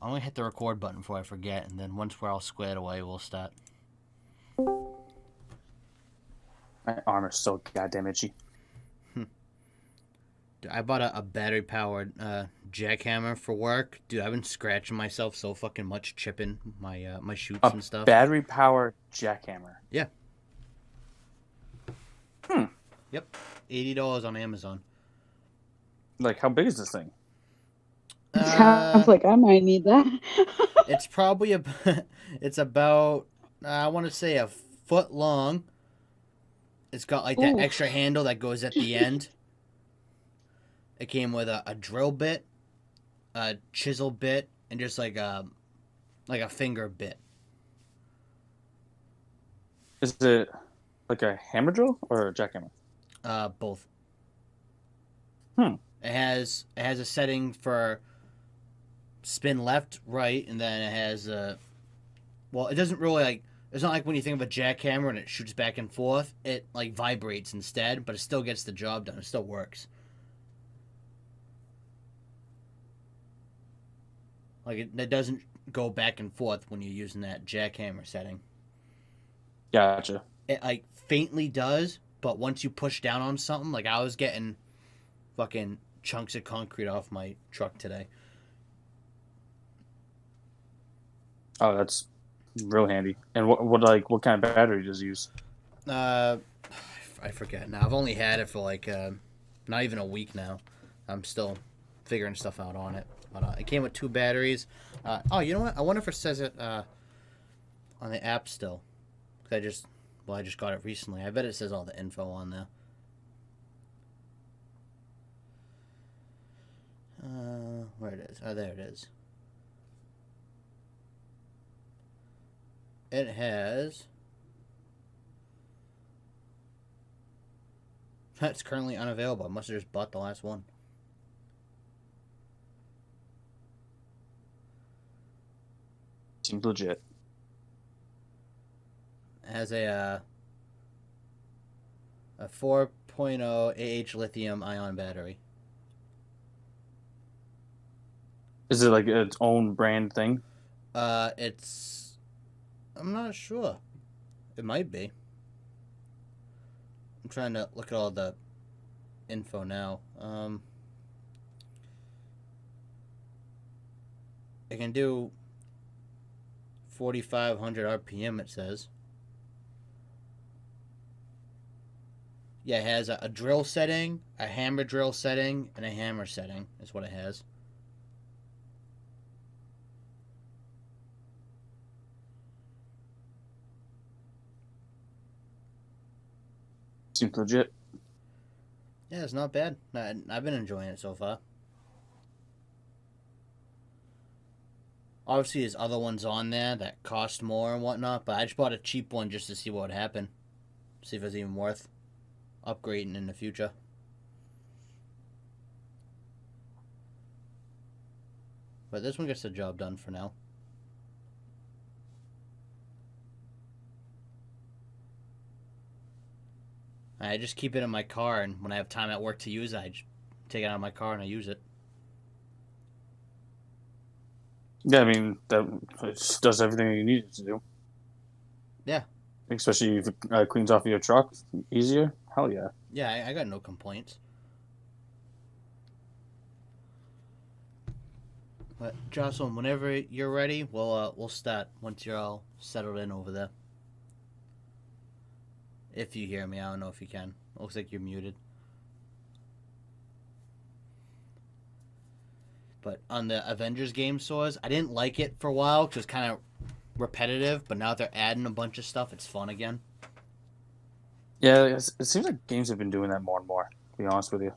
I'm gonna hit the record button before I forget, and then once we're all squared away, we'll start. My arm is so goddamn itchy. Dude, I bought a battery-powered jackhammer for work. Dude, I've been scratching myself so fucking much, chipping my shoots A and stuff. battery powered jackhammer. Yeah. Hmm. Yep. $80 on Amazon. Like, how big is this thing? Sounds like I might need that. It's probably it's about I want to say a foot long. It's got like that Ooh. extra handle that goes at the end. It came with a drill bit, a chisel bit, and just like a finger bit. Is it like a hammer drill or a jackhammer? Both. Hmm. It has a setting for spin left, right, and then it has well, it doesn't really like. It's not like when you think of a jackhammer and it shoots back and forth. It like vibrates instead, but it still gets the job done. It still works. Like it doesn't go back and forth when you're using that jackhammer setting. Gotcha. It like faintly does, but once you push down on something, like I was getting fucking chunks of concrete off my truck today. Oh, that's real handy. And what kind of battery does it use? I forget now. I've only had it for like not even a week now. I'm still figuring stuff out on it. But it came with 2 batteries. Oh, you know what? I wonder if it says it on the app still. I just got it recently. I bet it says all the info on there. Where it is? Oh, there it is. It has. It's currently unavailable. I must have just bought the last one. Seems legit. It has a 4.0 AH lithium ion battery. Is it like its own brand thing? It's. I'm not sure. It might be. I'm trying to look at all the info now. It can do 4,500 RPM, it says. Yeah, it has a drill setting, a hammer drill setting, and a hammer setting, is what it has. Seems legit. Yeah, it's not bad. I've been enjoying it so far. Obviously, there's other ones on there that cost more and whatnot, but I just bought a cheap one just to see what would happen. See if it's even worth upgrading in the future. But this one gets the job done for now. I just keep it in my car, and when I have time at work to use it, I just take it out of my car and I use it. Yeah, I mean that it just does everything you need it to do. Yeah. Especially if it cleans off your truck easier. Hell yeah. Yeah, I got no complaints. But Jocelyn, whenever you're ready, we'll start once you're all settled in over there. If you hear me, I don't know if you can. Looks like you're muted. But on the Avengers game, Soares, I didn't like it for a while because it was kind of repetitive. But now that they're adding a bunch of stuff, it's fun again. Yeah, it seems like games have been doing that more and more, to be honest with you.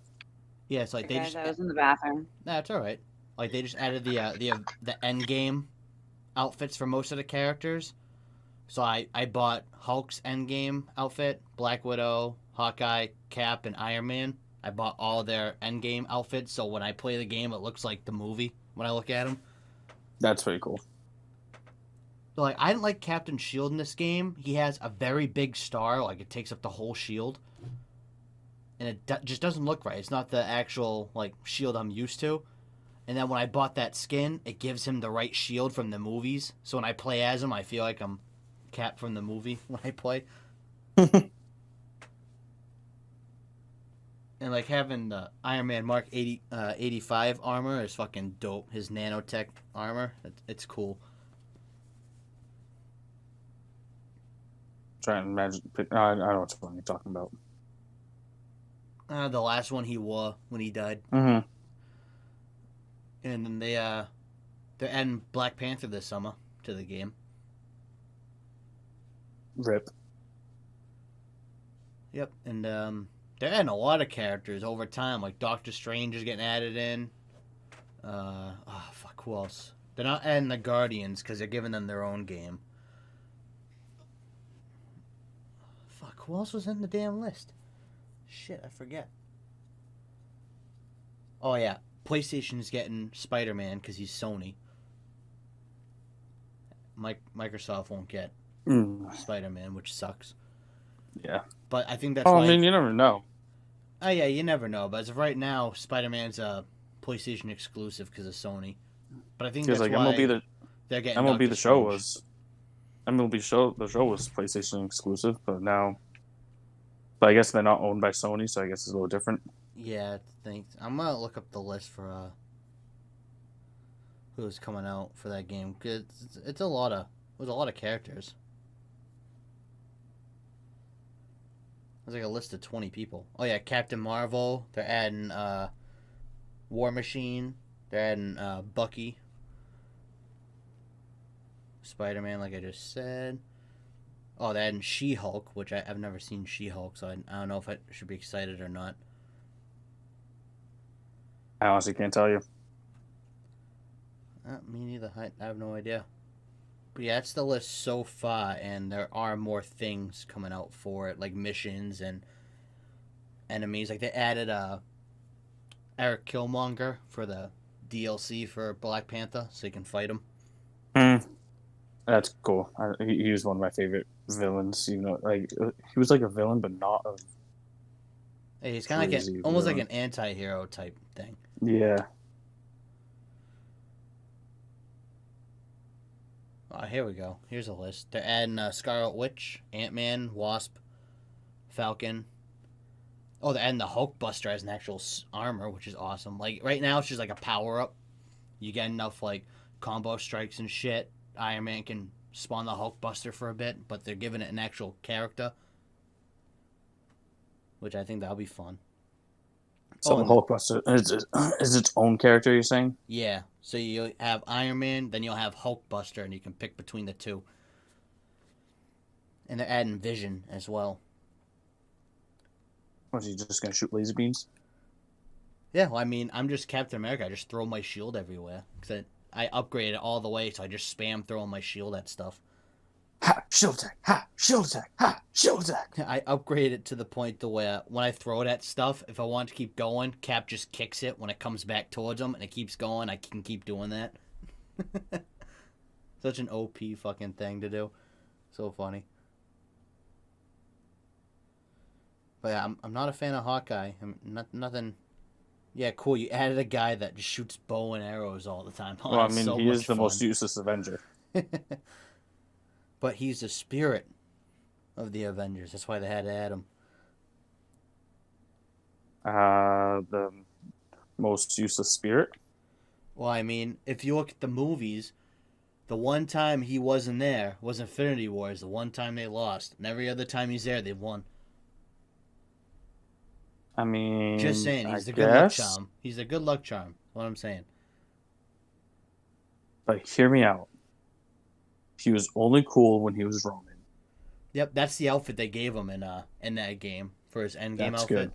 Yeah, it's like they Guys, just. I was in the bathroom. Nah, it's all right. Like they just added the end game outfits for most of the characters. So I bought Hulk's endgame outfit, Black Widow, Hawkeye, Cap, and Iron Man. I bought all their endgame outfits, so when I play the game, it looks like the movie when I look at them. That's pretty cool. So, like, I didn't like Captain Shield in this game. He has a very big star, like it takes up the whole shield, and it just doesn't look right. It's not the actual like shield I'm used to. And then when I bought that skin, it gives him the right shield from the movies. So when I play as him, I feel like I'm Cap from the movie when I play. And like having the Iron Man Mark 85 armor is fucking dope. His nanotech armor, it's cool. Trying to imagine. I don't know what you're talking about. The last one he wore when he died. Mm-hmm. And then they're adding Black Panther this summer to the game. Rip. Yep, and they're adding a lot of characters over time. Like Doctor Strange is getting added in. Who else? They're not adding the Guardians because they're giving them their own game. Fuck, who else was in the damn list? Shit, I forget. Oh yeah, PlayStation's getting Spider-Man because he's Sony. Microsoft won't get Spider-Man, which sucks. Yeah. But I think that's why... I mean, you never know. Oh, yeah, you never know. But as of right now, Spider-Man's a PlayStation exclusive because of Sony. But I think that's why they're getting MLB Doctor the show Strange. was... MLB show, the show was PlayStation exclusive, but now... But I guess they're not owned by Sony, so I guess it's a little different. Yeah, thanks. I'm going to look up the list for who's coming out for that game. Cause it's a lot of characters. There's like a list of 20 people. Oh yeah, Captain Marvel. They're adding War Machine. They're adding Bucky. Spider-Man, like I just said. Oh, they're adding She-Hulk, which I've never seen She-Hulk, so I don't know if I should be excited or not. I honestly can't tell you. Me neither. I have no idea. But yeah, that's the list so far, and there are more things coming out for it, like missions and enemies. Like they added Eric Killmonger for the DLC for Black Panther, so you can fight him. That's cool. He was one of my favorite villains. You know, like he was like a villain, but not a. Hey, he's kind of like almost like an anti-hero type thing. Yeah. Here we go. Here's a list. They're adding Scarlet Witch, Ant-Man, Wasp, Falcon. Oh, they're adding the Hulkbuster as an actual armor, which is awesome. Like, right now, it's just like a power-up. You get enough, like, combo strikes and shit. Iron Man can spawn the Hulkbuster for a bit, but they're giving it an actual character. Which I think that'll be fun. So the Hulkbuster is its own character, you're saying? Yeah. So you'll have Iron Man, then you'll have Hulkbuster, and you can pick between the two. And they're adding Vision as well. What, are you just going to shoot laser beams? Yeah, well, I mean, I'm just Captain America. I just throw my shield everywhere. Because I upgraded it all the way, so I just spam throwing my shield at stuff. Ha! Shield attack! Ha! Shield attack! Ha! Shield attack! I upgraded it to the point to where when I throw it at stuff, if I want to keep going, Cap just kicks it when it comes back towards him, and it keeps going. I can keep doing that. Such an OP fucking thing to do. So funny. But yeah, I'm not a fan of Hawkeye. Nothing. Yeah, cool. You added a guy that just shoots bow and arrows all the time. Oh, well, I mean, so he is the fun. most useless Avenger. But he's the spirit of the Avengers. That's why they had to add him. The most useless spirit? Well, I mean, if you look at the movies, the one time he wasn't there was Infinity Wars. The one time they lost. And every other time he's there, they've won. I mean, just saying, he's the good luck charm. He's the good luck charm. What I'm saying. But hear me out. He was only cool when he was Roman. Yep, that's the outfit they gave him in that game for his endgame outfit. Good.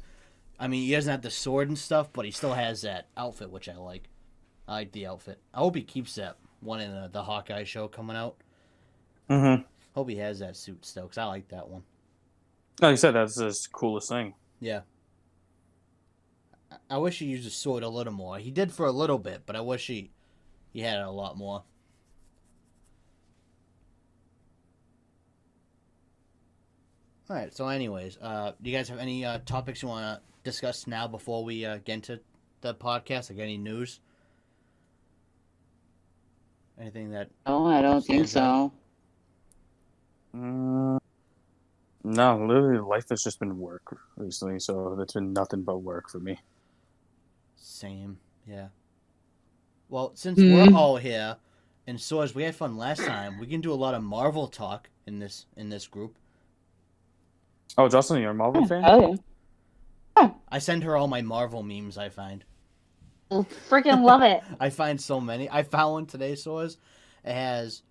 I mean, he doesn't have the sword and stuff, but he still has that outfit, which I like. I like the outfit. I hope he keeps that one in the Hawkeye show coming out. Mm-hmm. Hope he has that suit still, because I like that one. Like I said, that's his coolest thing. Yeah. I wish he used his sword a little more. He did for a little bit, but I wish he had it a lot more. All right, so anyways, do you guys have any topics you want to discuss now before we get into the podcast? Like any news? Anything that Oh, I don't think stands out? so. No, literally, life has just been work recently, so it's been nothing but work for me. Same. Yeah. Well, since we're Hmm. all here, and Soares, we had fun last time. We can do a lot of Marvel talk in this group. Oh, Jocelyn, you're a Marvel fan? Oh yeah. I send her all my Marvel memes I find. Freaking love it. I find so many. I found one today, Soares. It has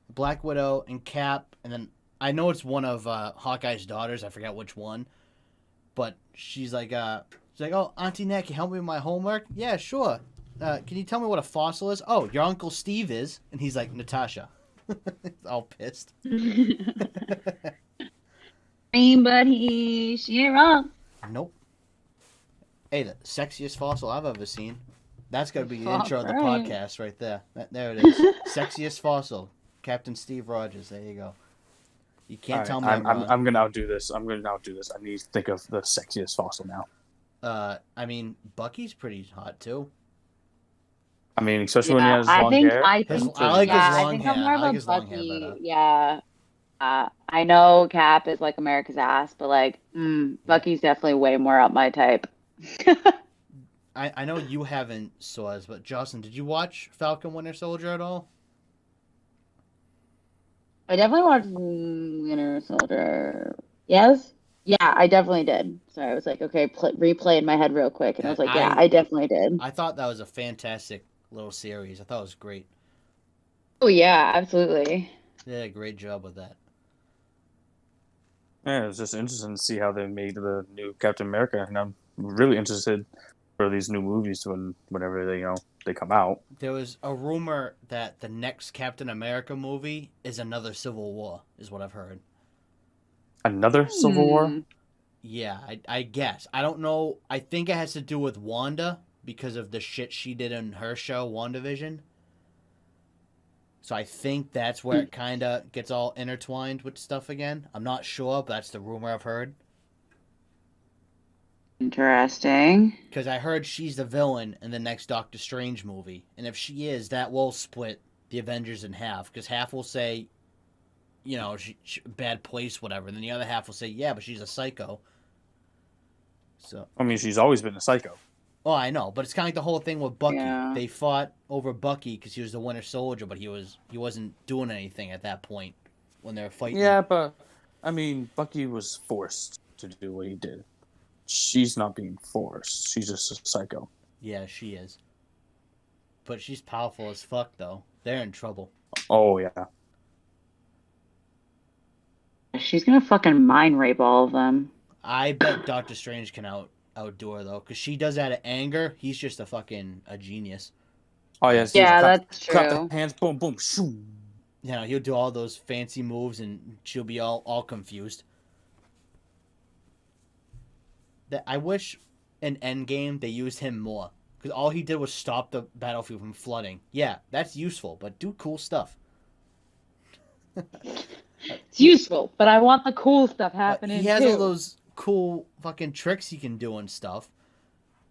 Black Widow and Cap, and then I know it's one of Hawkeye's daughters. I forgot which one, but she's like, oh, Auntie Nat, can you help me with my homework? Yeah, sure. Can you tell me what a fossil is? Oh, your Uncle Steve is, and he's like, Natasha. All pissed. But she ain't wrong. Nope. Hey, the sexiest fossil I've ever seen. That's got to be the intro of the Right. podcast right there. There it is. Sexiest fossil. Captain Steve Rogers. There you go. You can't tell me I'm wrong. I'm gonna outdo this. I need to think of the sexiest fossil now. I mean, Bucky's pretty hot too. I mean, especially when he has I long think hair. I think I like his yeah, I long think hair. I'm more I of like a his long hair Bucky. better. Yeah. I know Cap is like America's ass, but like Bucky's definitely way more up my type. I know you haven't, Soares, but Jocelyn, did you watch Falcon Winter Soldier at all? I definitely watched Winter Soldier. Yes? Yeah, I definitely did. So I was like, okay, replay in my head real quick. And I was like, yeah, I definitely did. I thought that was a fantastic little series. I thought it was great. Oh, yeah, absolutely. They did a great job with that. Yeah, it's just interesting to see how they made the new Captain America, and I'm really interested for these new movies whenever they come out. There was a rumor that the next Captain America movie is another Civil War, is what I've heard. Another Civil War? Yeah, I guess. I don't know. I think it has to do with Wanda because of the shit she did in her show, WandaVision. So I think that's where it kind of gets all intertwined with stuff again. I'm not sure, but that's the rumor I've heard. Interesting. Because I heard she's the villain in the next Doctor Strange movie. And if she is, that will split the Avengers in half. Because half will say, she bad place, whatever. And then the other half will say, yeah, but she's a psycho. So I mean, she's always been a psycho. Oh, I know, but it's kind of like the whole thing with Bucky. Yeah. They fought over Bucky because he was the Winter Soldier, but he wasn't doing anything at that point when they were fighting. Yeah, but I mean, Bucky was forced to do what he did. She's not being forced. She's just a psycho. Yeah, she is. But she's powerful as fuck, though. They're in trouble. Oh yeah. She's gonna fucking mind rape all of them. I bet Doctor Strange can outdo her though, because she does that out of anger. He's just a genius. Oh yes. Yeah, that's true. Clap the hands, boom, boom, shoo. He'll do all those fancy moves, and she'll be all confused. I wish in Endgame they used him more, because all he did was stop the battlefield from flooding. Yeah, that's useful, but do cool stuff. It's useful, but I want the cool stuff happening He has too. all those cool fucking tricks he can do and stuff.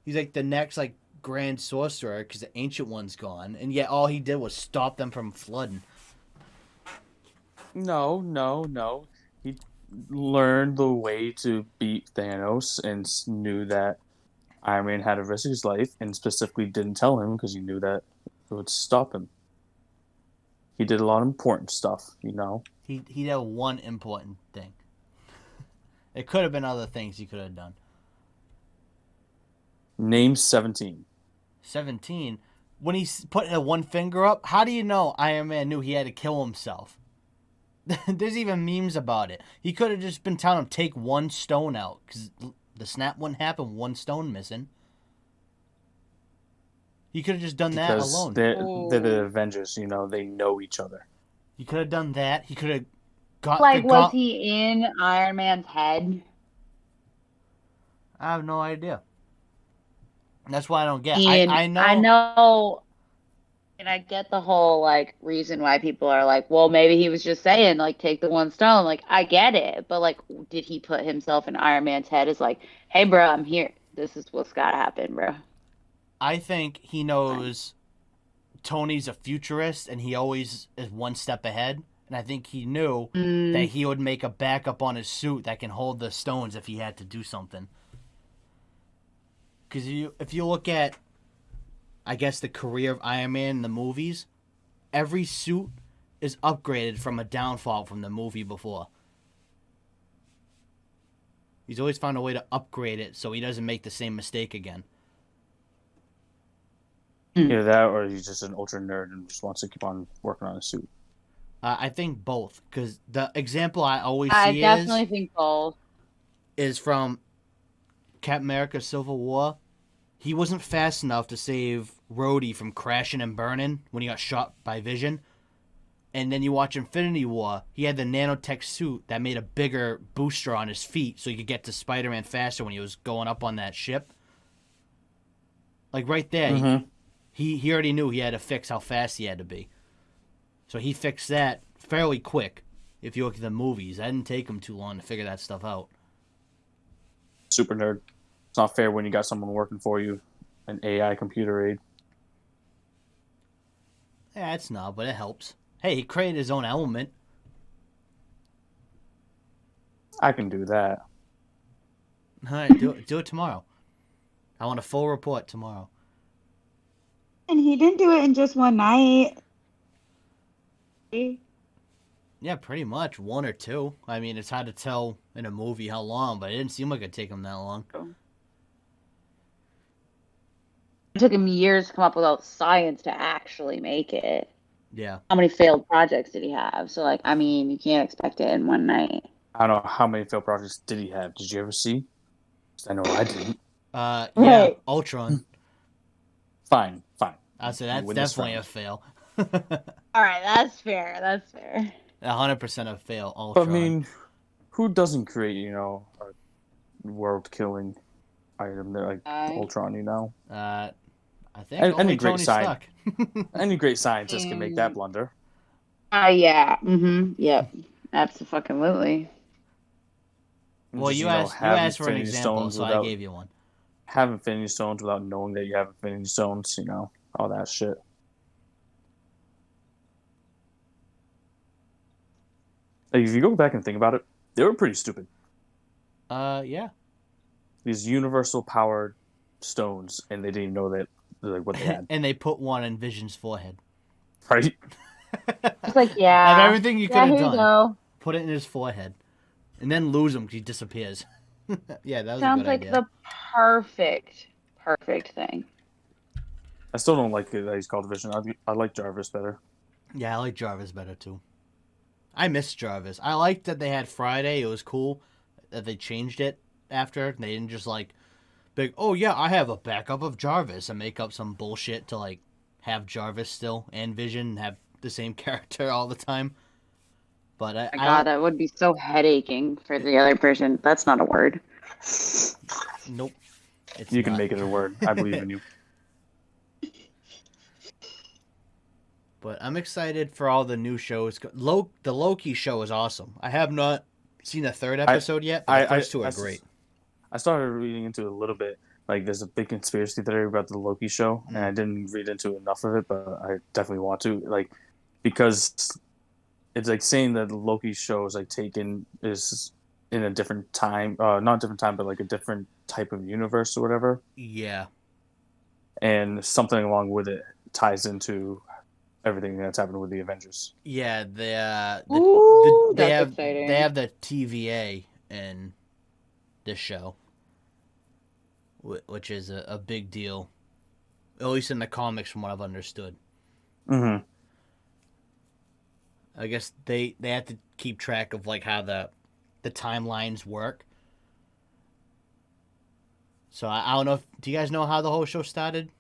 He's like the next grand sorcerer because the ancient one's gone, and yet all he did was stop them from flooding. No. He learned the way to beat Thanos and knew that Iron Man had to risk his life, and specifically didn't tell him because he knew that it would stop him. He did a lot of important stuff, He did one important thing. It could have been other things he could have done. Name 17. 17. When he's putting one finger up, how do you know Iron Man knew he had to kill himself? There's even memes about it. He could have just been telling him, take one stone out, because the snap wouldn't happen, one stone missing. He could have just done that alone. They're the Avengers, they know each other. He could have done that. He could have got... was he in Iron Man's head? I have no idea. That's why I don't get. I know, and I get the whole reason why people are like, well, maybe he was just saying take the one stone. I get it, but did he put himself in Iron Man's head as hey, bro, I'm here. This is what's gotta happen, bro. I think he knows Tony's a futurist and he always is one step ahead. And I think he knew that Mm. he would make a backup on his suit that can hold the stones if he had to do something. Because if you look at, I guess, the career of Iron Man in the movies, every suit is upgraded from a downfall from the movie before. He's always found a way to upgrade it so he doesn't make the same mistake again. Either that, or he's just an ultra nerd and just wants to keep on working on his suit. I think both, because the example I always I see definitely think both. is from Captain America Civil War. He wasn't fast enough to save Rhodey from crashing and burning when he got shot by Vision. And then you watch Infinity War, he had the nanotech suit that made a bigger booster on his feet so he could get to Spider-Man faster when he was going up on that ship. Like right there, Mm-hmm. he already knew he had to fix how fast he had to be. So he fixed that fairly quick. If you look at the movies, that didn't take him too long to figure that stuff out. Super nerd. It's not fair when you got someone working for you, an AI computer aid. Yeah, it's not, but it helps. Hey, he created his own element. I can do that. All right, do it tomorrow. I want a full report tomorrow. And he didn't do it in just one night. Yeah, pretty much. 1 or 2. I mean, it's hard to tell in a movie how long, but it didn't seem like it'd take him that long. It took him years to come up with science to actually make it. Yeah. How many failed projects did he have? So, like, I mean, you can't expect it in one night. I don't know how many failed projects did he have. Did you ever see? 'Cause I know I didn't. Yeah, Right. Ultron. Fine. I'd say that's Witness definitely round. a fail. All right, that's fair. 100% a fail, But Ultron. I mean, who doesn't create, a world-killing item like Ultron, I think Any only great Tony sign. Stark. Any great scientist can make that blunder. Yeah. Mm-hmm. Yep. Absolutely. Well, Just, you asked for an example, so I gave you one. Have Infinity Stones without knowing that you have Infinity Stones, all that shit. Like, if you go back and think about it, they were pretty stupid. Yeah. These universal powered stones, and they didn't even know that, like, what they had. And they put one in Vision's forehead. Right? It's like, yeah. Of everything you could have here you done, go. put it in his forehead. And then lose him because he disappears. Yeah, that was Sounds a good like idea. the perfect thing. I still don't like it that he's called Vision. I like Jarvis better. Yeah, I like Jarvis better too. I miss Jarvis. I liked that they had Friday. It was cool that they changed it after. They didn't just oh yeah, I have a backup of Jarvis and make up some bullshit to have Jarvis still and Vision and have the same character all the time. But Oh my God, that would be so headaching for the other person. That's not a word. Nope. You can make it a word. I believe in you. But I'm excited for all the new shows. The Loki show is awesome. I have not seen the third episode yet, but the first two are great. I started reading into it a little bit. Like, there's a big conspiracy theory about the Loki show, and I didn't read into enough of it, but I definitely want to. Because it's saying that the Loki show is is in a different time, not different time, but a different type of universe or whatever. Yeah. And something along with it ties into everything that's happened with the Avengers. Yeah, they have exciting. They have the TVA in this show, which is a big deal, at least in the comics, from what I've understood. Mm-hmm. I guess they have to keep track of how the timelines work. So I don't know. Do you guys know how the whole show started?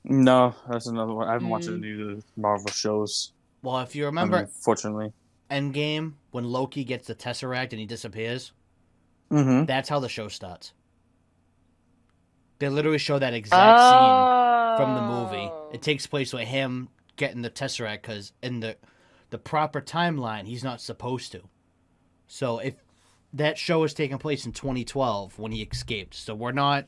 No, that's another one. I haven't watched any of the Marvel shows. Well, if you remember, unfortunately, Endgame, when Loki gets the Tesseract and he disappears, that's how the show starts. They literally show that exact scene from the movie. It takes place with him getting the Tesseract because in the proper timeline, he's not supposed to. So if that show is taking place in 2012 when he escaped, so we're not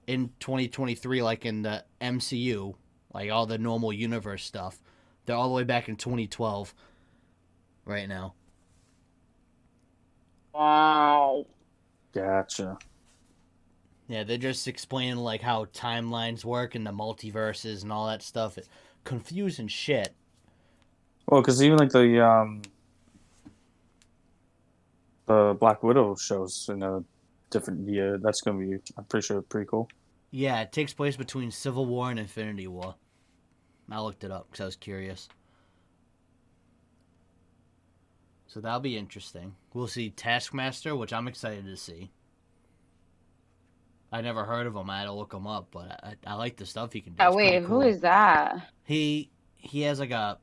in 2023 like in the MCU like all the normal universe stuff. They're all the way back in 2012 right now. Wow. Gotcha. Yeah, they're just explaining like how timelines work and the multiverses and all that stuff. It's confusing shit. Well, because even like the Black Widow shows in a different year. That's gonna be, I'm pretty sure, pretty cool. Yeah, it takes place between Civil War and Infinity War. I looked it up because I was curious. So that'll be interesting. We'll see Taskmaster, which I'm excited to see. I never heard of him. I had to look him up, but I like the stuff he can do. Oh It's wait, pretty who cool. is that? He has like a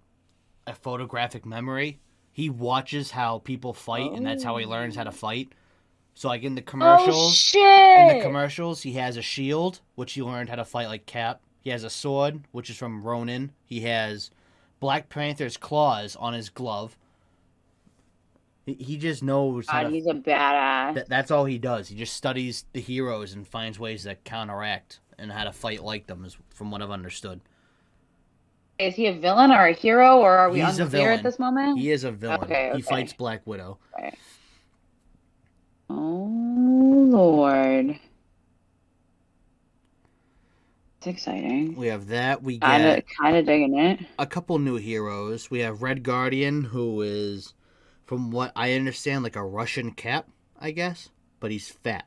photographic memory. He watches how people fight, and that's how he learns how to fight. So like in the Oh commercials, shit! he has a shield, which he learned how to fight like Cap. He has a sword, which is from Ronin. He has Black Panther's claws on his glove. He just knows how God, to. he's a badass. That's all he does. He just studies the heroes and finds ways to counteract and how to fight like them, is from what I've understood. Is he a villain or a hero, or are we He's a unclear villain. at this moment? He is a villain. Okay, He fights Black Widow. Right. Oh Lord, it's exciting. We have that. We Kind get of digging it. a couple new heroes. We have Red Guardian, who is, from what I understand, like a Russian Cap, I guess, but he's fat.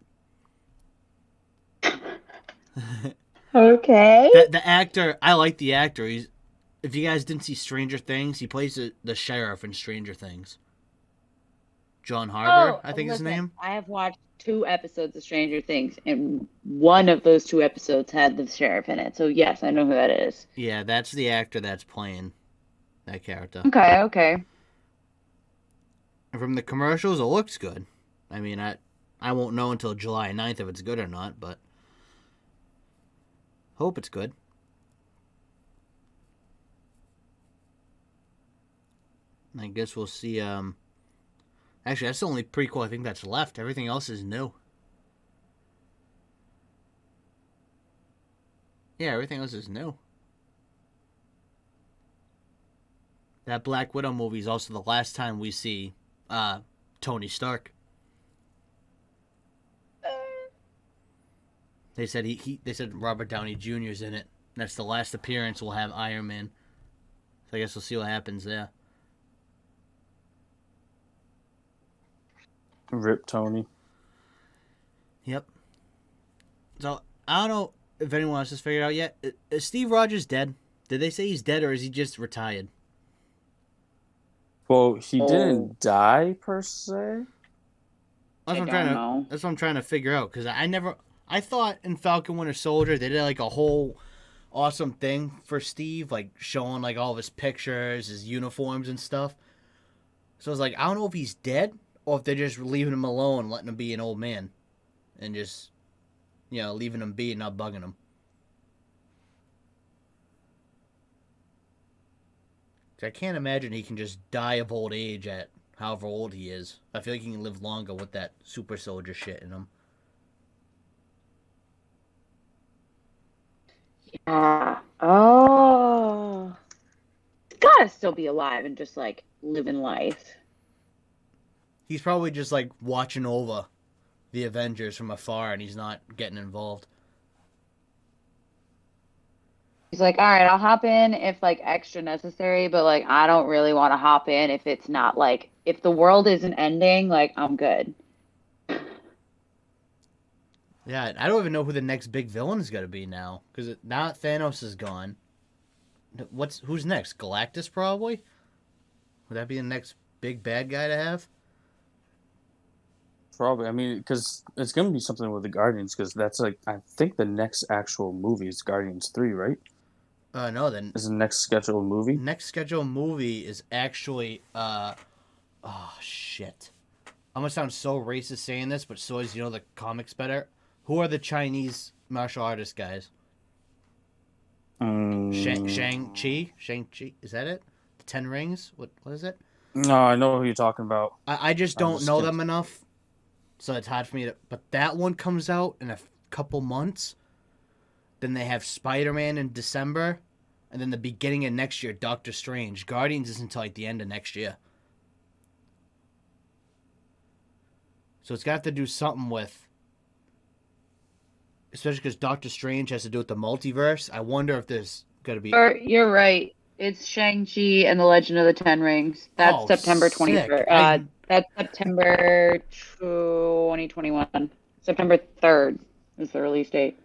Okay. The actor, I like the actor. He's, if you guys didn't see Stranger Things, he plays the sheriff in Stranger Things. John Harbour, I think listen, his name. I have watched 2 episodes of Stranger Things, and one of those 2 episodes had the sheriff in it. So yes, I know who that is. Yeah, that's the actor that's playing that character. Okay. And from the commercials, it looks good. I mean, I won't know until July 9th if it's good or not, but hope it's good. I guess we'll see. Actually, that's the only prequel I think that's left. Everything else is new. Yeah, everything else is new. That Black Widow movie is also the last time we see Tony Stark. They said they said Robert Downey Jr.'s in it. That's the last appearance we'll have Iron Man. So I guess we'll see what happens there. Rip Tony. Yep. So I don't know if anyone else has figured out yet. Is Steve Rogers dead? Did they say he's dead, or is he just retired? Well, he didn't die per se. That's what I'm trying to figure out, because I thought in Falcon Winter Soldier they did like a whole awesome thing for Steve, like showing like all of his pictures, his uniforms and stuff. So I was like, I don't know if he's dead or if they're just leaving him alone, letting him be an old man, and just, leaving him be and not bugging him. I can't imagine he can just die of old age at however old he is. I feel like he can live longer with that super soldier shit in him. Yeah. Oh. He's gotta still be alive and just like living life. He's probably just like watching over the Avengers from afar, and he's not getting involved. He's like, all right, I'll hop in if like extra necessary, but like I don't really want to hop in if it's not like, if the world isn't ending, like I'm good. Yeah, I don't even know who the next big villain is going to be now, because now Thanos is gone. Who's next? Galactus probably? Would that be the next big bad guy to have? Probably. I mean, because it's going to be something with the Guardians, because that's like, I think the next actual movie is Guardians 3, right? No, then. Is the next scheduled movie? Next scheduled movie is actually, oh, shit. I'm going to sound so racist saying this, but so as you know the comics better. Who are the Chinese martial artist guys? Shang-Chi? Shang-Chi? Is that it? The Ten Rings? What is it? No, I know who you're talking about. I just don't know them enough, so it's hard for me to... But that one comes out in a couple months. Then they have Spider-Man in December. and then the beginning of next year, Doctor Strange. Guardians isn't until like the end of next year. So it's got to do something with, especially because Doctor Strange has to do with the multiverse. I wonder if there's going to be. You're right. It's Shang-Chi and the Legend of the Ten Rings. That's September sick. 23rd. That's September 2021. September 3rd is the release date.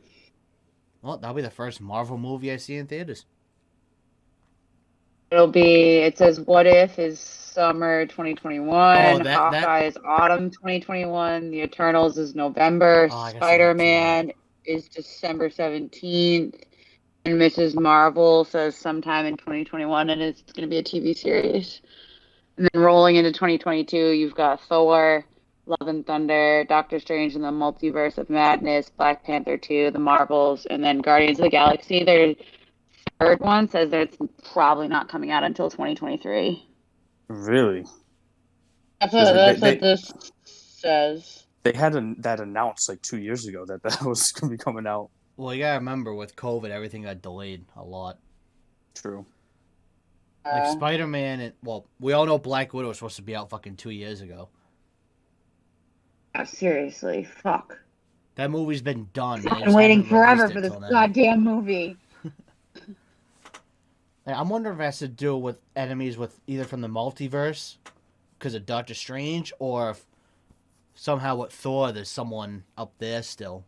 Well, that'll be the first Marvel movie I see in theaters. It says What If is summer 2021. Oh, Hawkeye is autumn 2021. The Eternals is November. Oh, I gotta see that Spider-Man is December 17th. And Mrs. Marvel says sometime in 2021, and it's going to be a TV series. And then rolling into 2022, you've got Thor, Love and Thunder, Doctor Strange and the Multiverse of Madness, Black Panther 2, The Marvels, and then Guardians of the Galaxy. Their third one says that it's probably not coming out until 2023. Really? That's what this says. They had that announced like 2 years ago that was going to be coming out. Well, you gotta remember with COVID, everything got delayed a lot. True. Like Spider-Man, and we all know Black Widow was supposed to be out fucking 2 years ago. Seriously, fuck. That movie's been done. I've been waiting forever for this goddamn movie. I'm wondering if it has to do with enemies with either from the multiverse, because of Doctor Strange, or if somehow with Thor, there's someone up there still.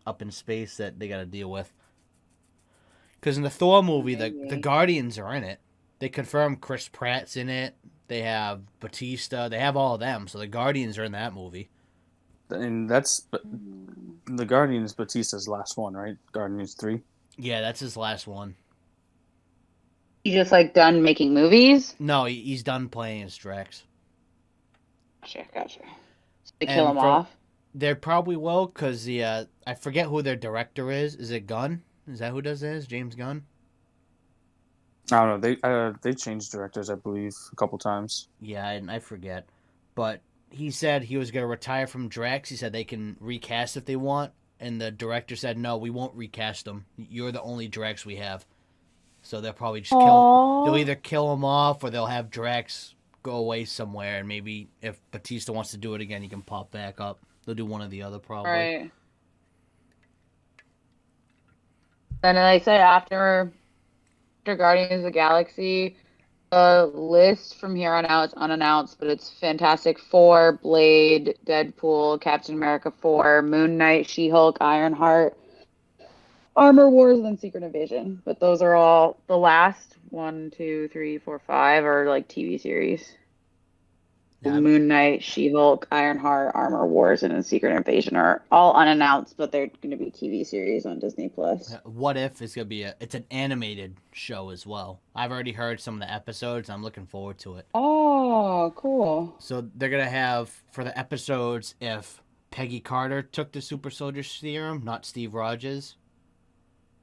Up in space that they got to deal with. Because in the Thor movie, the Guardians are in it. They confirmed Chris Pratt's in it. They have Batista. They have all of them. So the Guardians are in that movie. And that's the Guardians. Batista's last one, right? Guardians 3. Yeah, that's his last one. He just done making movies? No, he's done playing as Drax. Gotcha. So they kill him off. They probably will, because I forget who their director is. Is it Gunn? Is that who does this? James Gunn? I don't know. They changed directors, I believe, a couple times. Yeah, I forget. But he said he was going to retire from Drax. He said they can recast if they want. And the director said, no, we won't recast him. You're the only Drax we have. So they'll probably just kill him. They'll either kill him off, or they'll have Drax go away somewhere. And maybe if Batista wants to do it again, he can pop back up. They'll do one or the other, probably. Right. And then they say after Guardians of the Galaxy, the list from here on out is unannounced, but it's Fantastic Four, Blade, Deadpool, Captain America 4, Moon Knight, She-Hulk, Ironheart, Armor Wars, and then Secret Invasion. But those are all the last 1, 2, 3, 4, 5 are TV series. Yeah. Moon Knight, She-Hulk, Ironheart, Armor Wars, and then Secret Invasion are all unannounced, but they're going to be TV series on Disney Plus. What If is going to be it's an animated show as well. I've already heard some of the episodes. I'm looking forward to it. Oh, cool. So they're going to have, for the episodes, if Peggy Carter took the super soldier serum, not Steve Rogers.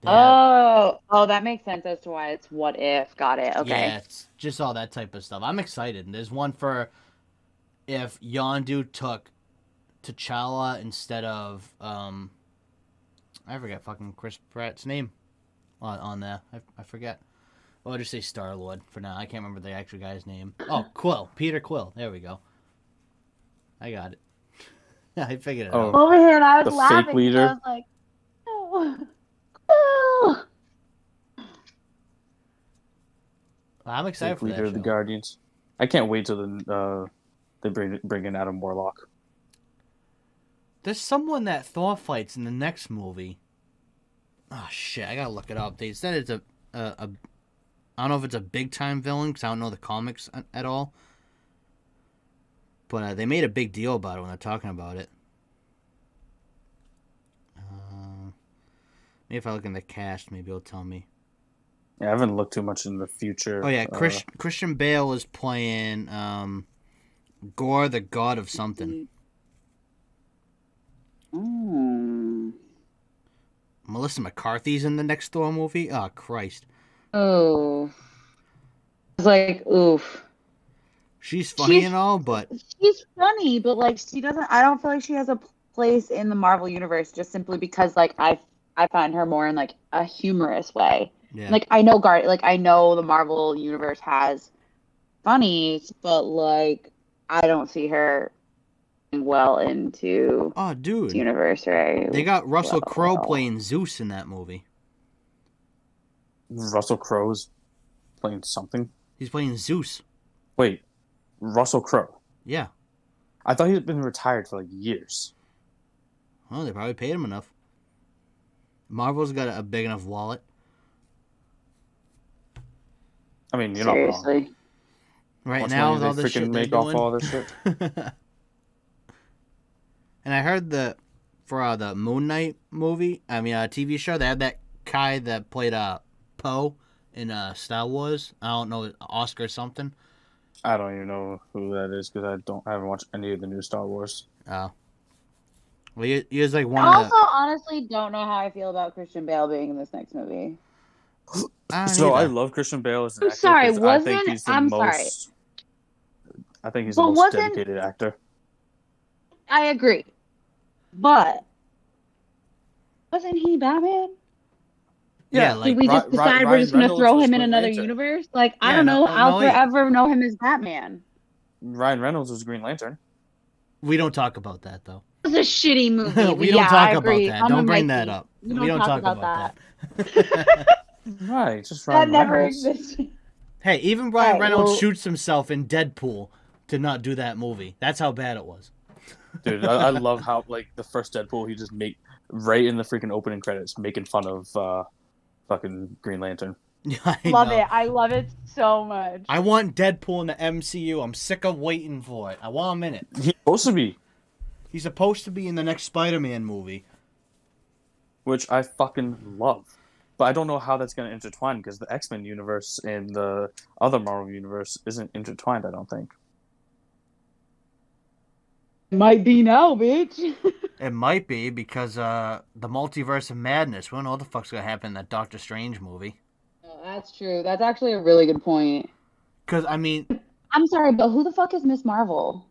Oh, that makes sense as to why it's What If. Got it. Okay. Yeah, it's just all that type of stuff. I'm excited. And there's one for if Yondu took T'Challa instead of I forget fucking Chris Pratt's name on there. I forget. Well, I'll just say Star-Lord for now. I can't remember the actual guy's name. Oh, Quill. Peter Quill. There we go. I got it. I figured it out. Over here, and I was laughing. Fake leader. I was like, oh. Oh. I'm excited Fake for that leader of the Guardians. I can't wait till they bring in Adam Warlock. There's someone that Thor fights in the next movie. Oh shit! I gotta look it up. They said it's a I don't know if it's a big time villain because I don't know the comics at all. But they made a big deal about it when they're talking about it. Maybe if I look in the cast, maybe it'll tell me. Yeah, I haven't looked too much in the future. Oh yeah, Christian Bale is playing Gore, the God of something. Melissa McCarthy's in the next Thor movie? Oh, Christ. Oh. It's like, oof. She's funny and all, but... She's funny, but, she doesn't... I don't feel like she has a place in the Marvel Universe just simply because, I find her more in, a humorous way. Yeah. Like I know I know the Marvel universe has funnies, but like I don't see her well into Oh, this dude. universe, right? They got Russell Crowe Well, playing Zeus in that movie. Russell Crowe's playing something. He's playing Zeus. Wait, Russell Crowe. Yeah. I thought he'd been retired for like years. Well, they probably paid him enough. Marvel's got a big enough wallet. I mean, you're not wrong. seriously. Right Much now, money with they all this shit freaking they're make off doing. all this shit. And I heard for the Moon Knight movie, TV show, they had that guy that played Poe in Star Wars. I don't know, Oscar something. I don't even know who that is because I haven't watched any of the new Star Wars. Oh. Well, he was like one I of also honestly don't know how I feel about Christian Bale being in this next movie. I don't So I either. love Christian Bale as an I'm actor. sorry, 'Cause I think he's the I'm most. sorry. I think he's the But most wasn't- dedicated actor. I agree. But wasn't he Batman? Yeah, Yeah, like Did we just decide we're Ryan just going to Reynolds throw was him in Green another Lantern. universe? Like, I Yeah, don't know. no, I'll no, yeah. forever know him as Batman. Ryan Reynolds was Green Lantern. We don't talk about that, though. It was a shitty movie. We but don't yeah, talk I about agree. that. I'm Don't a bring Mikey. that up. We don't talk about that. Right, just That Ryan never Reynolds. existed. Hey, even Ryan Right, Reynolds well- shoots himself in Deadpool to not do that movie. That's how bad it was. Dude, I love how like the first Deadpool he just make right in the freaking opening credits making fun of fucking Green Lantern. Yeah, I Love know. it. I love it so much. I want Deadpool in the MCU. I'm sick of waiting for it. I want him in it. He's supposed to be, He's supposed to be in the next Spider-Man movie. which I fucking love. But I don't know how that's going to intertwine because the X-Men universe and the other Marvel universe isn't intertwined, I don't think. Might be now, bitch. It might be because the multiverse of madness. We don't know what the fuck's gonna happen in that Doctor Strange movie. That's true. That's actually a really good point. Because I mean, I'm sorry, but who the fuck is Miss Marvel?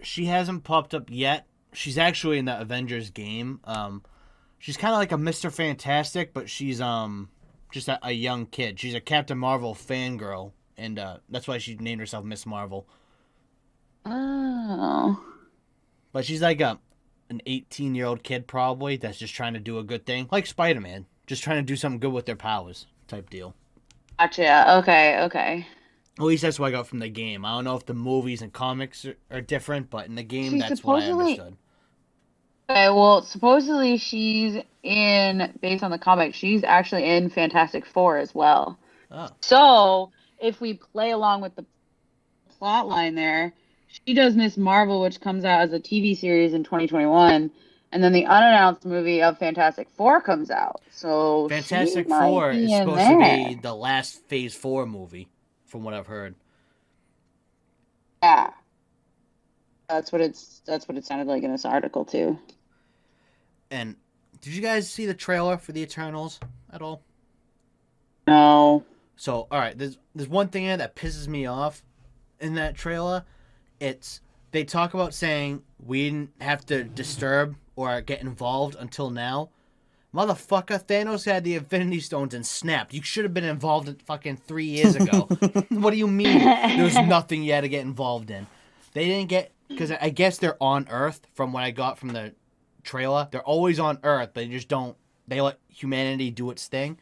she hasn't popped up yet. She's actually in the Avengers game. She's kind of like a Mr. Fantastic, but she's just a young kid. She's a Captain Marvel fangirl, and that's why she named herself Miss Marvel. Oh. But she's like an 18-year-old kid probably that's just trying to do a good thing, like Spider-Man, just trying to do something good with their powers type deal. Gotcha. Okay. At least that's what I got from the game. I don't know if the movies and comics are different, but in the game, She's that's what I supposedly- understood. Okay, well, supposedly she's based on the comic, she's actually in Fantastic Four as well. Oh. So, if we play along with the plot line there, she does Miss Marvel, which comes out as a TV series in 2021, and then the unannounced movie of Fantastic Four comes out. So, Fantastic she might Four be is in supposed there. to be the last Phase 4 movie, from what I've heard. Yeah. That's what it sounded like in this article too. And did you guys see the trailer for the Eternals at all? No. So, all right, there's one thing in it that pisses me off in that trailer. It's they talk about saying we didn't have to disturb or get involved until now. Motherfucker, Thanos had the Infinity Stones and snapped. You should have been involved fucking 3 years ago. What do you mean? There's nothing you had to get involved in. They didn't get, because I guess they're on Earth from what I got from the trailer. They're always on Earth, but they just don't, they let humanity do its thing.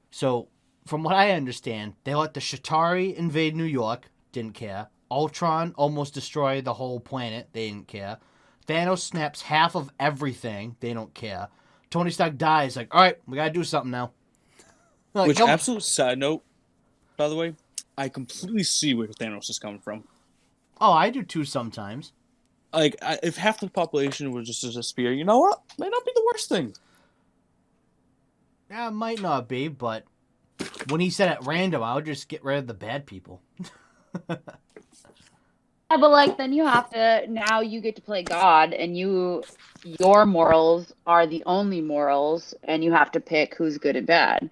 So, from what I understand, they let the Shatari invade New York, didn't care. Ultron almost destroyed the whole planet, they didn't care. Thanos snaps half of everything, they don't care. Tony Stark dies, like, alright, we gotta do something now. Like, Which, no- absolute side note, by the way, I completely see where Thanos is coming from. Oh, I do too sometimes. Like, if half the population was just as a spear, you know what? May not be the worst thing. Yeah, it might not be, but when he said at random, I would just get rid of the bad people. Yeah, but like then you have to now you get to play God and your morals are the only morals and you have to pick who's good and bad.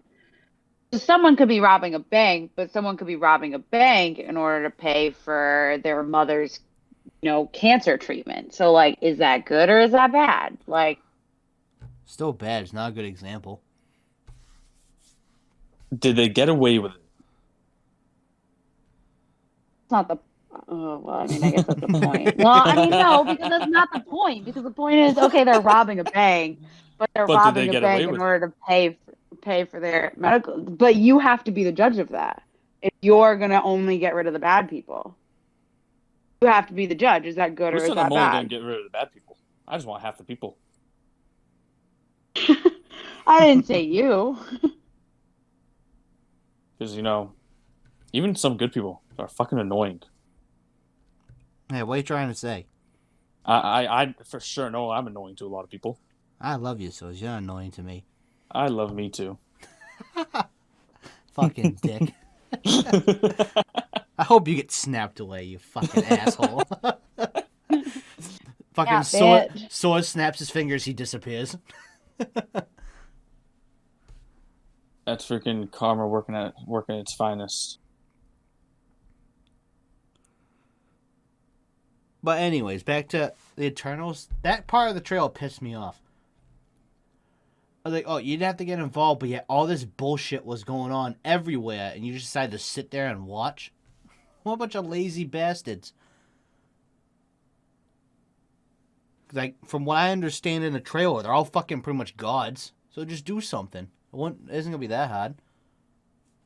Someone could be robbing a bank, but someone could be robbing a bank in order to pay for their mother's, cancer treatment. So like is that good or is that bad? Like Still bad, it's not a good example. Did they get away with it? It's not the. Oh, well, I mean, I guess that's the point. Well, I mean, no, because that's not the point. Because the point is, okay, they're robbing a bank, but they're But did they robbing a get away bank in with it? order to pay for their medical. But you have to be the judge of that. If you're gonna only get rid of the bad people, you have to be the judge. Is that good Who or is said I'm that only going bad? to get rid of the bad people? I just want half the people. I didn't say you. Because, even some good people are fucking annoying. Hey, what are you trying to say? I for sure know I'm annoying to a lot of people. I love you, so you're annoying to me. I love me too. Fucking dick. I hope you get snapped away, you fucking asshole. Fucking Yeah, Soares snaps his fingers, he disappears. That's freaking karma working at its finest. But anyways, back to the Eternals. That part of the trail pissed me off. I was like, oh, you didn't have to get involved, but yet all this bullshit was going on everywhere, and you just decided to sit there and watch? What a bunch of lazy bastards. Like, from what I understand in the trailer, they're all fucking pretty much gods. So just do something. It isn't gonna be that hard.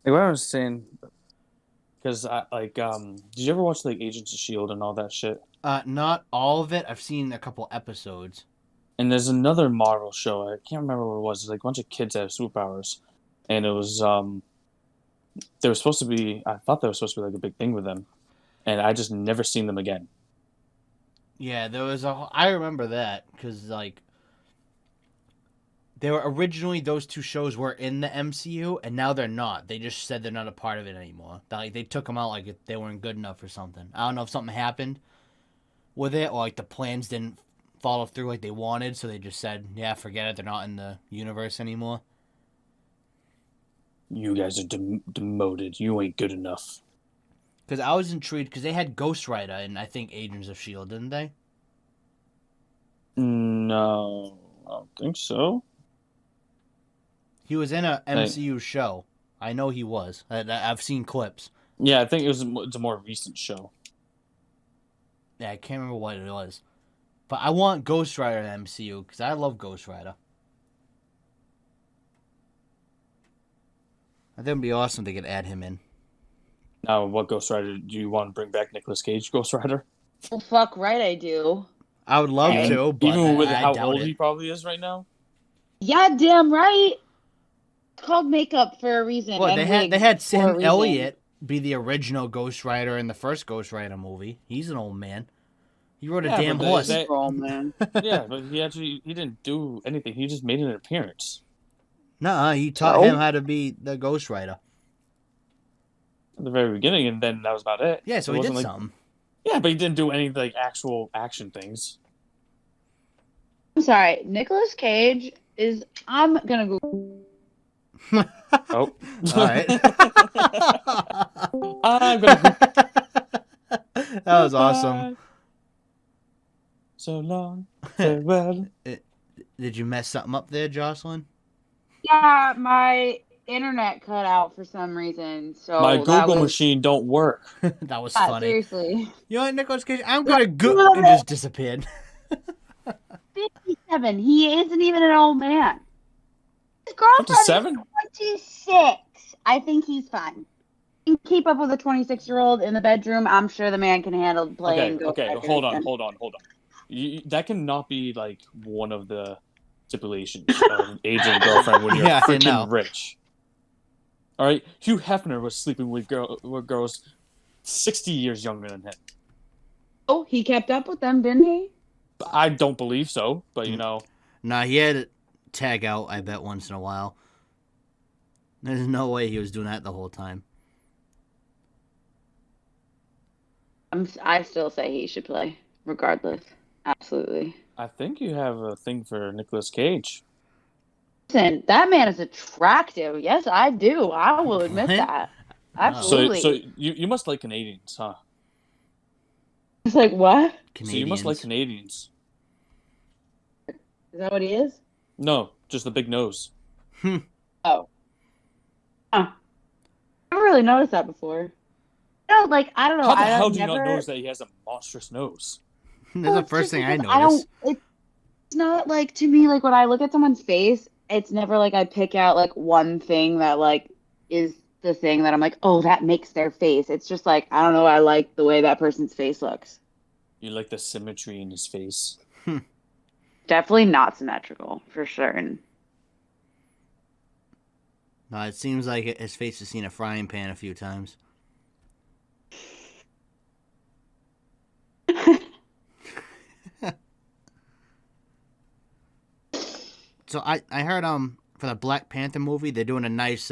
Like what I was saying, because did you ever watch like Agents of Shield and all that shit? Not all of it. I've seen a couple episodes. And there's another Marvel show. I can't remember what it was. It's like a bunch of kids that have superpowers, and it was they were supposed to be. I thought there was supposed to be like a big thing with them, and I just never seen them again. Yeah, there was I remember that because like they were originally those two shows were in the MCU, and now they're not. They just said they're not a part of it anymore. Like they took them out like they weren't good enough or something. I don't know if something happened with it or like the plans didn't follow through like they wanted, so they just said, yeah, forget it. They're not in the universe anymore. You guys are demoted. You ain't good enough. Because I was intrigued because they had Ghost Rider and I think Agents of S.H.I.E.L.D., didn't they? No, I don't think so. He was in a MCU show. I know he was. I've seen clips. Yeah, I think it's a more recent show. Yeah, I can't remember what it was. But I want Ghost Rider in the MCU because I love Ghost Rider. I think it'd be awesome to add him in. Now, what Ghost Rider do you want to bring back? Nicolas Cage Ghost Rider? Well, fuck right, I do. I would love to, but even with I how doubt old it. he probably is right now. Yeah, damn right. It's called makeup for a reason. Well, and they had wigs for a Sam reason. Elliott be the original Ghost Rider in the first Ghost Rider movie. He's an old man. He rode a damn horse. Oh, man. Yeah, but he didn't do anything. He just made an appearance. Nuh-uh, he taught him how to be the Ghost Rider. At the very beginning, and then that was about it. Yeah, so he did something. Yeah, but he didn't do any like actual action things. I'm sorry. Nicolas Cage is. I'm gonna go. Oh, all right. I'm gonna. That was awesome. So long, farewell. Did you mess something up there, Jocelyn? Yeah, my internet cut out for some reason. So my Google machine don't work. That was funny. Seriously. You know what, Nicolas Cage? I'm gonna go and just disappeared. 57. He isn't even an old man. His girlfriend 57? is 26. I think he's fine. He can keep up with a 26-year-old in the bedroom. I'm sure the man can handle playing. Okay. Hold on. That cannot be like one of the stipulations of age of girlfriend when you're freaking rich. All right, Hugh Hefner was sleeping with girls 60 years younger than him. Oh, he kept up with them, didn't he? I don't believe so, but Nah, he had to tag out, I bet, once in a while. There's no way he was doing that the whole time. I still say he should play, regardless. Absolutely. I think you have a thing for Nicolas Cage. Listen, that man is attractive. Yes, I do. I will admit that. Absolutely. So you must like Canadians, huh? It's like, what? So you must like Canadians. Is that what he is? No, just the big nose. Oh. Huh. I never really noticed that before. No, like I don't know. How the I've hell do you not never. notice that he has a monstrous nose? That's Well, the it's first just thing I because I notice. don't. It's not like to me. Like when I look at someone's face, it's never like I pick out like one thing that like is the thing that I'm like, oh, that makes their face. It's just like I don't know. I like the way that person's face looks. You like the symmetry in his face. Definitely not symmetrical for sure. No, it seems like his face has seen a frying pan a few times. So I heard for the Black Panther movie they're doing a nice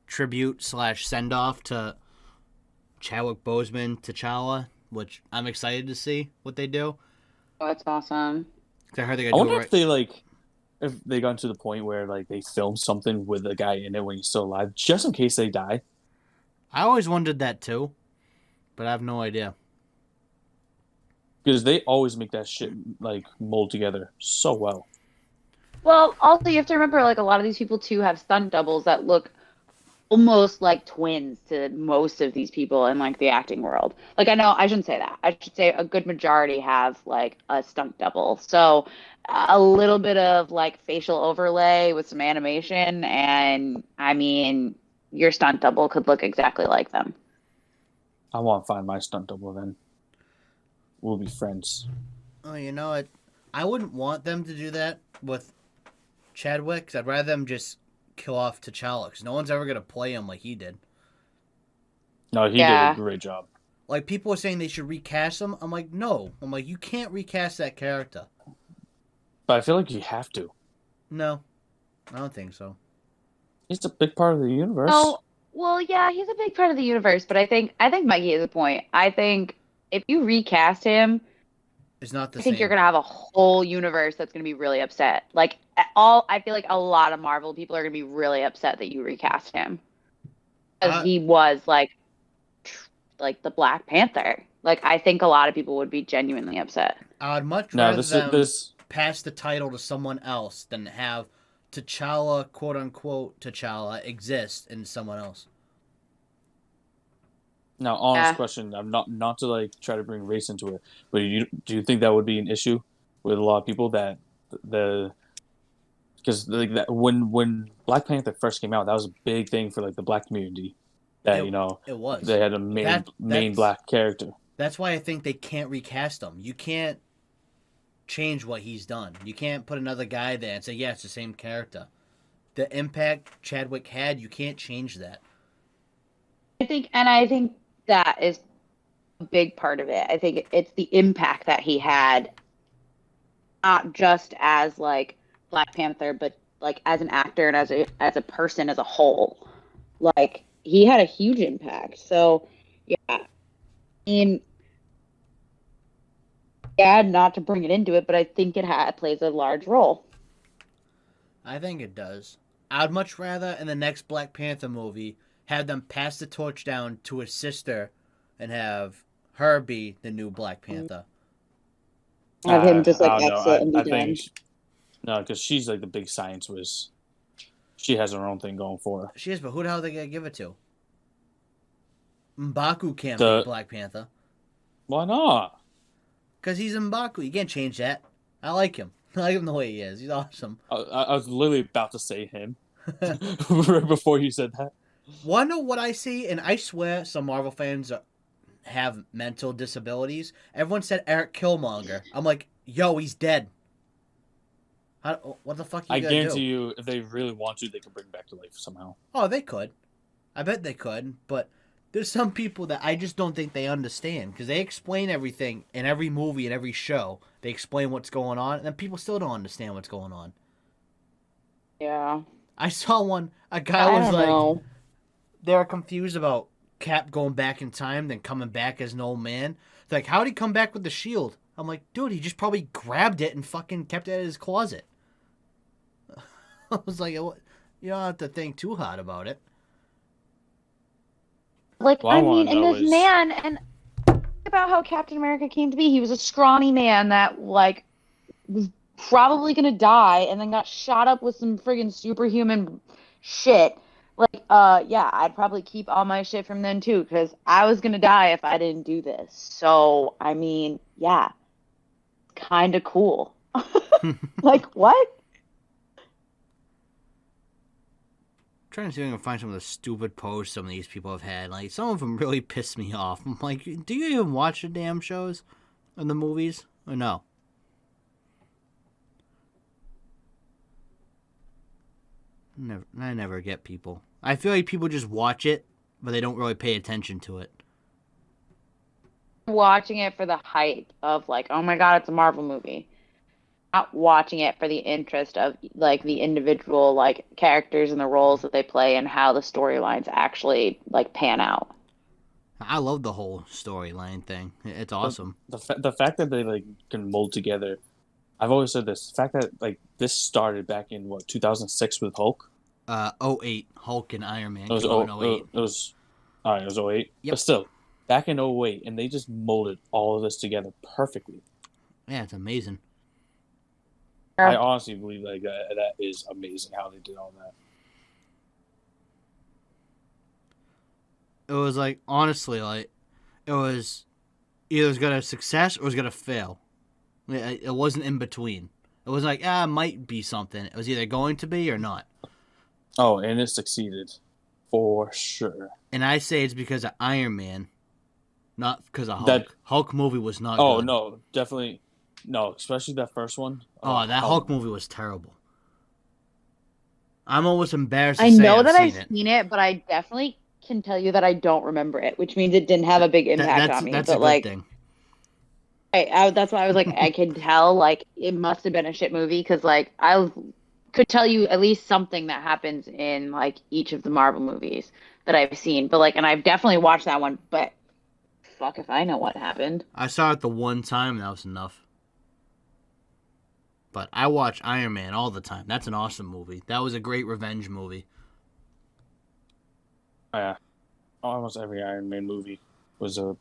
tribute slash send off to Chadwick Boseman T'Challa, which I'm excited to see what they do. Oh, that's awesome. 'Cause I heard they're I gonna do wonder it if right. they like if they got to the point where like they filmed something with the guy in it when he's still alive, just in case they die. I always wondered that too, but I have no idea. Because they always make that shit like mold together so well. Well, also you have to remember like a lot of these people too have stunt doubles that look almost like twins to most of these people in like the acting world. Like I know I shouldn't say that. I should say a good majority have like a stunt double. So a little bit of like facial overlay with some animation and I mean your stunt double could look exactly like them. I want to find my stunt double then. We'll be friends. Oh, you know it. I wouldn't want them to do that with Chadwick. 'Cause I'd rather them just kill off T'Challa. 'Cause no one's ever gonna play him like he did. No, he did a Yeah. great job. Like people are saying they should recast him. I'm like, no. I'm like, you can't recast that character. But I feel like you have to. No, I don't think so. He's a big part of the universe. Oh, well, yeah, he's a big part of the universe, but I think Mikey has a point. I think if you recast him, It's not the I think you're same. gonna have a whole universe that's gonna be really upset. Like all, I feel like a lot of Marvel people are gonna be really upset that you recast him because I, he was like the Black Panther. Like I think a lot of people would be genuinely upset. I'd much No, rather this is them this. pass the title to someone else than have T'Challa, quote unquote, T'Challa exist in someone else. Now, honest Yeah, question. I'm not to like try to bring race into it, but do you think that would be an issue with a lot of people that the because like that when Black Panther first came out, that was a big thing for like the black community. That It it was. they had a main That's black character. that's why I think they can't recast him. You can't change what he's done. You can't put another guy there and say, yeah, it's the same character. The impact Chadwick had, you can't change that. I think that is a big part of it. I think it's the impact that he had, not just as like Black Panther, but like as an actor and as a person as a whole. Like he had a huge impact. So yeah, I mean, yeah, not to bring it into it, but I think it plays a large role. I think it does. I'd much rather in the next Black Panther movie have them pass the torch down to his sister and have her be the new Black Panther. Have him just like I don't know. exit and be I think done. no, because she's like the big science whiz. She has her own thing going for her. She is, but who the hell are they gonna give it to? M'Baku can't be The Black Panther. Why not? Because he's M'Baku. You can't change that. I like him. I like him the way he is. He's awesome. I was literally about to say him right before you said that. Wonder what I see, and I swear some Marvel fans have mental disabilities. Everyone said Eric Killmonger. I'm like, yo, he's dead. What the fuck I you gonna guarantee do? you, if they really want to, they can bring him back to life somehow. Oh, they could. I bet they could, but there's some people that I just don't think they understand because they explain everything in every movie and every show. They explain what's going on, and then people still don't understand what's going on. Yeah. I saw a guy I was don't like, know. they were confused about Cap going back in time, then coming back as an old man. They're like, how'd he come back with the shield? I'm like, dude, he just probably grabbed it and fucking kept it in his closet. I was like, you don't have to think too hard about it. Like, What I I want mean, to and know this is man, and think about how Captain America came to be. He was a scrawny man that, like, was probably gonna die and then got shot up with some friggin' superhuman shit. Yeah, I'd probably keep all my shit from then too, because I was gonna die if I didn't do this. So, I mean, yeah, kind of cool. Like, what? Trying to see if I can find some of the stupid posts some of these people have had. Like, some of them really piss me off. I'm like, do you even watch the damn shows and the movies? Or no? I never get people. I feel like people just watch it, but they don't really pay attention to it. Watching it for the hype of like, oh my God, it's a Marvel movie. Not watching it for the interest of like the individual like characters and the roles that they play and how the storylines actually like pan out. I love the whole storyline thing. It's awesome. The fact that they like can mold together. I've always said this. The fact that like this started back in what 2006 with Hulk. '08 Hulk and Iron Man. It was came out in '08. It was all right. It was '08. Yep. But still, back in '08, and they just molded all of this together perfectly. Yeah, it's amazing. I honestly believe like that is amazing how they did all that. It was like, honestly, like, it was either it was gonna success or it was gonna fail. It wasn't in between. It was like, it might be something. It was either going to be or not. Oh, and it succeeded for sure. And I say it's because of Iron Man, not because of Hulk. That- Hulk movie was not Oh good. no, definitely no. Especially that first one. Oh, that Hulk movie was terrible. I'm almost embarrassed to I say know I've that I've seen it. seen it, but I definitely can tell you that I don't remember it, which means it didn't have a big impact on me. That's But a good like, thing. that's why I was like, I could tell like it must have been a shit movie because like I could tell you at least something that happens in like each of the Marvel movies that I've seen. But like, and I've definitely watched that one. But fuck if I know what happened. I saw it the one time, and that was enough. But I watch Iron Man all the time. That's an awesome movie. That was a great revenge movie. Yeah, almost every Iron Man movie was a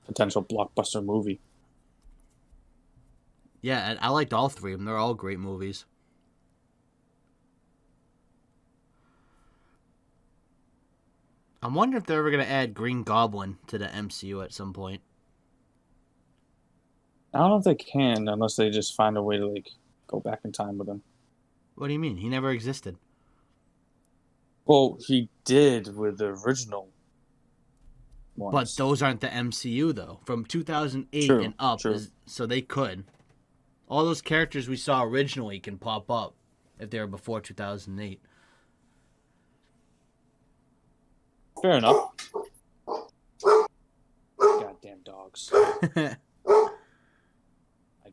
potential blockbuster movie. Yeah, I liked all three of them. They're all great movies. I'm wondering if they're ever going to add Green Goblin to the MCU at some point. I don't know if they can unless they just find a way to like go back in time with him. What do you mean? He never existed. Well, he did with the original ones. But those aren't the MCU, though. From 2008 True, and up, true. So they could. All those characters we saw originally can pop up if they were before 2008. Fair enough. Goddamn dogs. I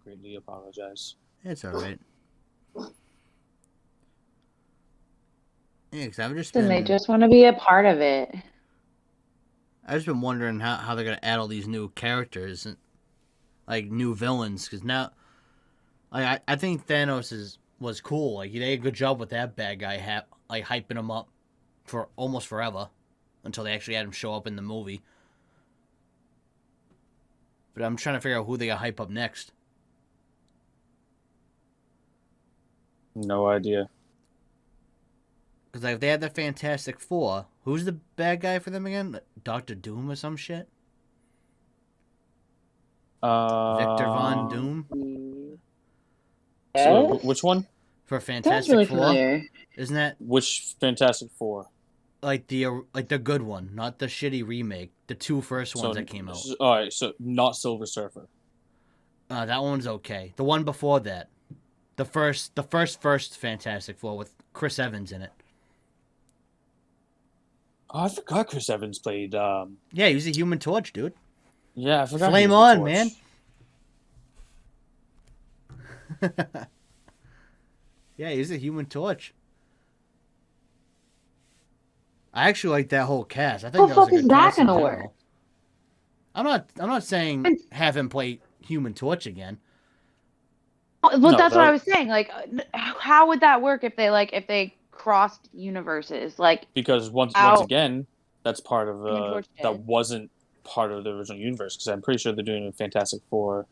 greatly apologize. It's all right. Yeah, because I've just And they been, just want to be a part of it. I've just been wondering how they're gonna add all these new characters, and like new villains. Because now, like I think Thanos was cool. Like they did a good job with that bad guy, like hyping him up for almost forever, until they actually had him show up in the movie. But I'm trying to figure out who they gotta hype up next. No idea. Because like if they had the Fantastic Four, who's the bad guy for them again? Doctor Doom or some shit? Victor Von Doom So Yes. which one? for Sounds Fantastic really Four. familiar. Isn't that Which Fantastic Four? like the good one, not the shitty remake? The two first ones that came out. All right, so not Silver Surfer. That one's okay. The one before that, the first Fantastic Four with Chris Evans in it. Oh, I forgot Chris Evans played. Yeah, he was a Human Torch, dude. Yeah, I forgot. Flame he was on, the man. Torch. Yeah, he was a Human Torch. I actually like that whole cast. I think How that the was a fuck is good that cast in gonna general. work? I'm not saying have him play Human Torch again. Well, No, that's what that- I was saying. Like, how would that work if they crossed universes? Like, Because once Ow. again, that's part of Human Torch that did. wasn't part of the original universe. Because I'm pretty sure they're doing a Fantastic Four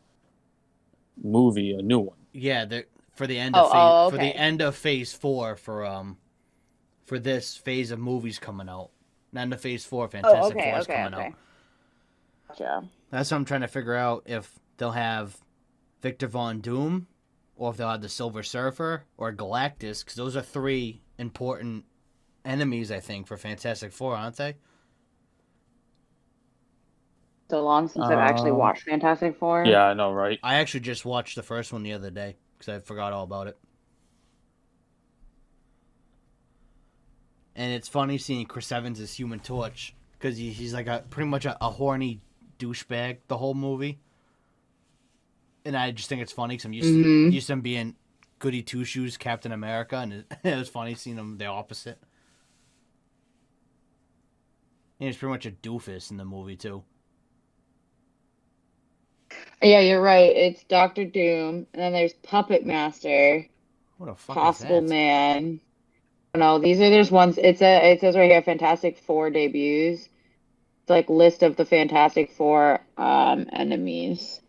movie, a new one. Yeah, for the end Oh, of oh, for the okay. end of Phase 4 for this phase of movies coming out. Not the Phase 4 Fantastic Four is coming out. Gotcha. That's what I'm trying to figure out, if they'll have Victor Von Doom, or if they'll have the Silver Surfer, or Galactus, because those are 3 important enemies, I think, for Fantastic Four, aren't they? So long since I've actually watched Fantastic Four. Yeah, I know, right? I actually just watched the first one the other day, because I forgot all about it. And it's funny seeing Chris Evans as Human Torch, because he's like pretty much a horny douchebag the whole movie. And I just think it's funny, because I'm used to him being goody two-shoes Captain America, and it was funny seeing him the opposite. And he's pretty much a doofus in the movie, too. Yeah, you're right. It's Doctor Doom, and then there's Puppet Master, What a fuck Possible is that? Man. No, these are just ones. It says right here, Fantastic Four debuts. It's like list of the Fantastic Four enemies.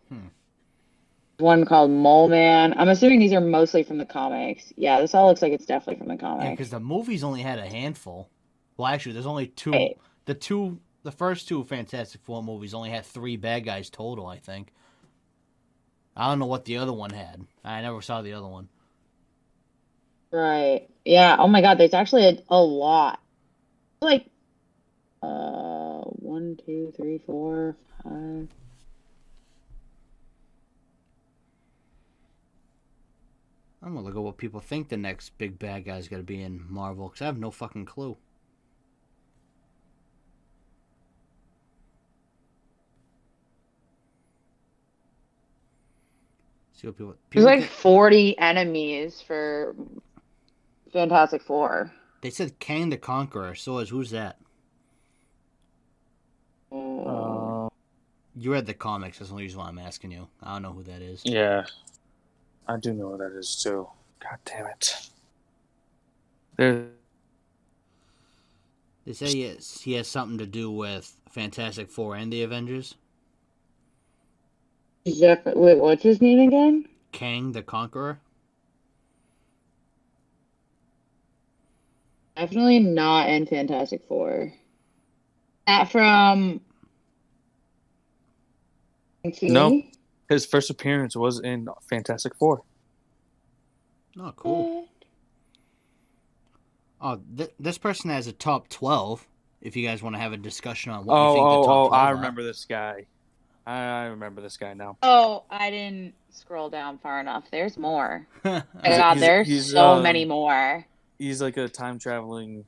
One called Mole Man. I'm assuming these are mostly from the comics. Yeah, this all looks like it's definitely from the Yeah, comics. because the movies only had a handful. Well, actually, there's only 2. Right. The first 2 Fantastic Four movies only had 3 bad guys total, I think. I don't know what the other one had. I never saw the other one. Right. Yeah. Oh my God. There's actually a lot. Like, 1, 2, 3, 4, 5. I'm gonna look at what people think the next big bad guy's gonna be in Marvel, because I have no fucking clue. See what people There's like think. 40 enemies for Fantastic Four. They said Kang the Conqueror. Soares, who's that? You read the comics. That's the only reason why I'm asking you. I don't know who that is. Yeah, I do know what that is too. God damn it! They say he has something to do with Fantastic Four and the Avengers. Wait, what's his name again? Kang the Conqueror. Definitely not in Fantastic Four. That from MCU? No. His first appearance was in Fantastic Four. Oh, cool. Oh, this person has a top 12. If you guys want to have a discussion on what you think the top 12 I are. remember this guy. I remember this guy now. Oh, I didn't scroll down far enough. There's more. Oh my He's- God, he's- there's he's, so many more. He's like a time traveling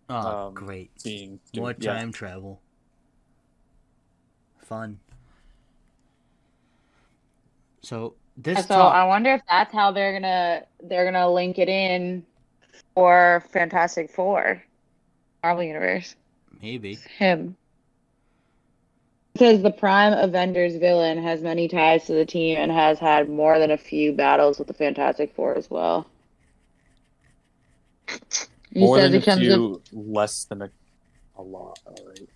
Oh, great. being. More Yeah. time travel. Fun. So this So I wonder if that's how they're gonna link it in for Fantastic Four, Marvel Universe. maybe. Him. It says the Prime Avengers villain has many ties to the team and has had more than a few battles with the Fantastic Four as well. More than a few, less than a lot. All right.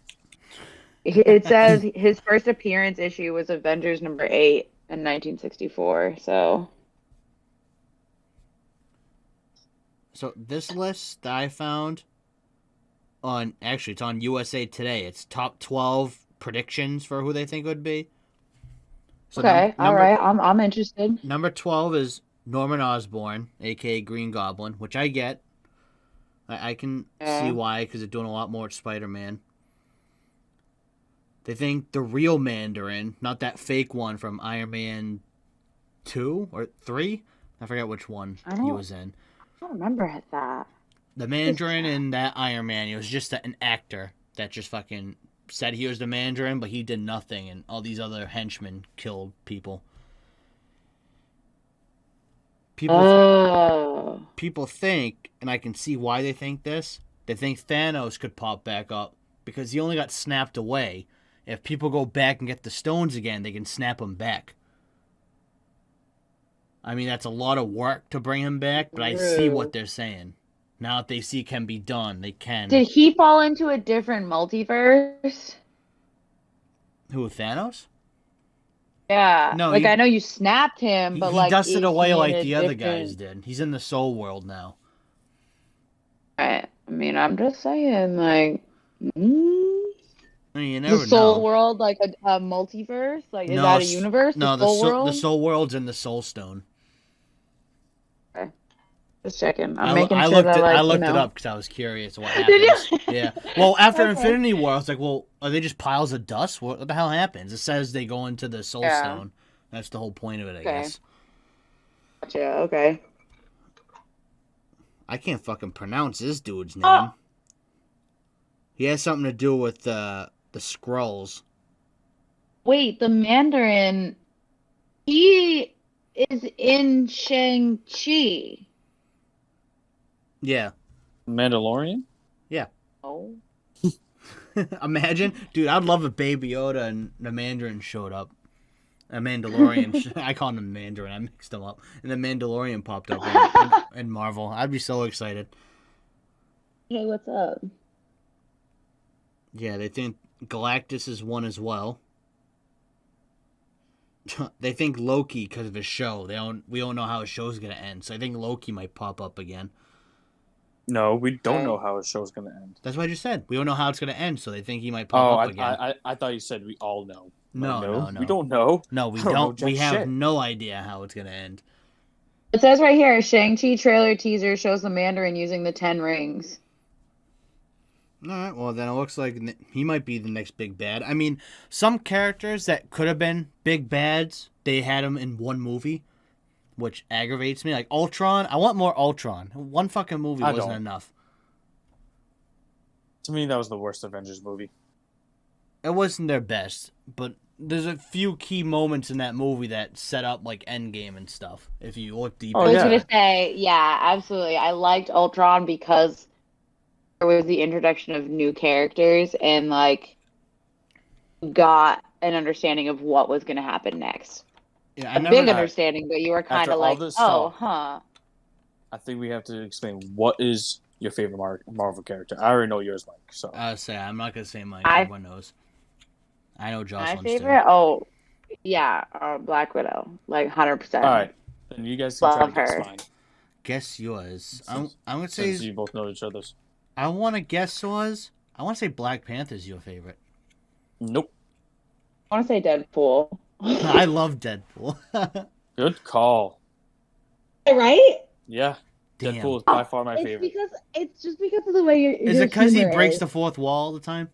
It says his first appearance issue was Avengers number 8 in 1964. So this list that I found it's on USA Today. It's top 12 predictions for who they think would be. So okay, all right, I'm interested. Number 12 is Norman Osborn, aka Green Goblin, which I get. I can see why, because they're doing a lot more with Spider-Man. They think the real Mandarin, not that fake one from Iron Man 2 or 3. I forget which one he was in. I don't remember that. The Mandarin in that Iron Man, he was just an actor that just fucking said he was the Mandarin, but he did nothing, and all these other henchmen killed people. People think, and I can see why they think this, they think Thanos could pop back up because he only got snapped away. If people go back and get the stones again, they can snap him back. I mean, that's a lot of work to bring him back, but I see what they're saying. Now that they see can be done, they can. Did he fall into a different multiverse? Who, Thanos? Yeah. No, I know you snapped him, but he like dusted is away he in like a the other different- guys did. He's in the soul world now. Right. I mean, I'm just saying, like, mm, I mean, you the never Soul know. World, like a multiverse? Like, is No, that a universe? The no, Soul the World? Soul World's in the Soul Stone. Okay. Just checking. I'm making sure that, I like, looked it up because I was curious what Did happens. you? Yeah. Well, after Okay. Infinity War, I was like, well, are they just piles of dust? What the hell happens? It says they go into the Soul Yeah. Stone. That's the whole point of it, I Okay. guess. Gotcha. Okay. I can't fucking pronounce this dude's Oh, name. He has something to do with the scrolls. wait, the Mandarin, he is in Shang-Chi. Yeah. Mandalorian? Yeah. Oh. Imagine, dude, I'd love if Baby Yoda and the Mandarin showed up. A Mandalorian. I call him Mandarin. I mixed them up. And the Mandalorian popped up in Marvel. I'd be so excited. Hey, what's up? Yeah, they think Galactus is one as well. They think Loki because of his show. We don't know how his show's gonna end, so I think Loki might pop up again. No, we don't Okay. know how his show's gonna end. That's what I just said. We don't know how it's gonna end, so they think he might Oh, pop up again. I thought you said we all know. No, No, no. we don't know. No, we I don't know don't. We jack have shit. no idea how it's gonna end. It says right here, Shang-Chi trailer teaser shows the Mandarin using the 10 rings. All right, well then it looks like he might be the next big bad. I mean, some characters that could have been big bads, they had them in one movie, which aggravates me. Like Ultron, I want more Ultron. One fucking movie I wasn't don't. enough. To me, that was the worst Avengers movie. It wasn't their best, but there's a few key moments in that movie that set up like Endgame and stuff. If you look deep Oh, I was into yeah. gonna it. say, yeah, absolutely. I liked Ultron because there was the introduction of new characters and like got an understanding of what was gonna happen next. Yeah, A big Alright. understanding, but you were kind After of all like, this oh, talk, huh. I think we have to explain what is your favorite Marvel character. I already know yours, Mike. So I'm not gonna say mine. I Everyone knows. I know My Jocelyn's too. favorite, oh yeah, Black Widow, like 100%. all right, then you guys can try Love to guess her. mine. Guess yours. I'm gonna Since say you both know each other's. I want to guess yours. I want to say Black Panther's your favorite. Nope. I want to say Deadpool. I love Deadpool. Good call. Right? Yeah, Damn. Deadpool is by far my favorite. It's just because of the way Is it because he breaks the fourth wall all the time?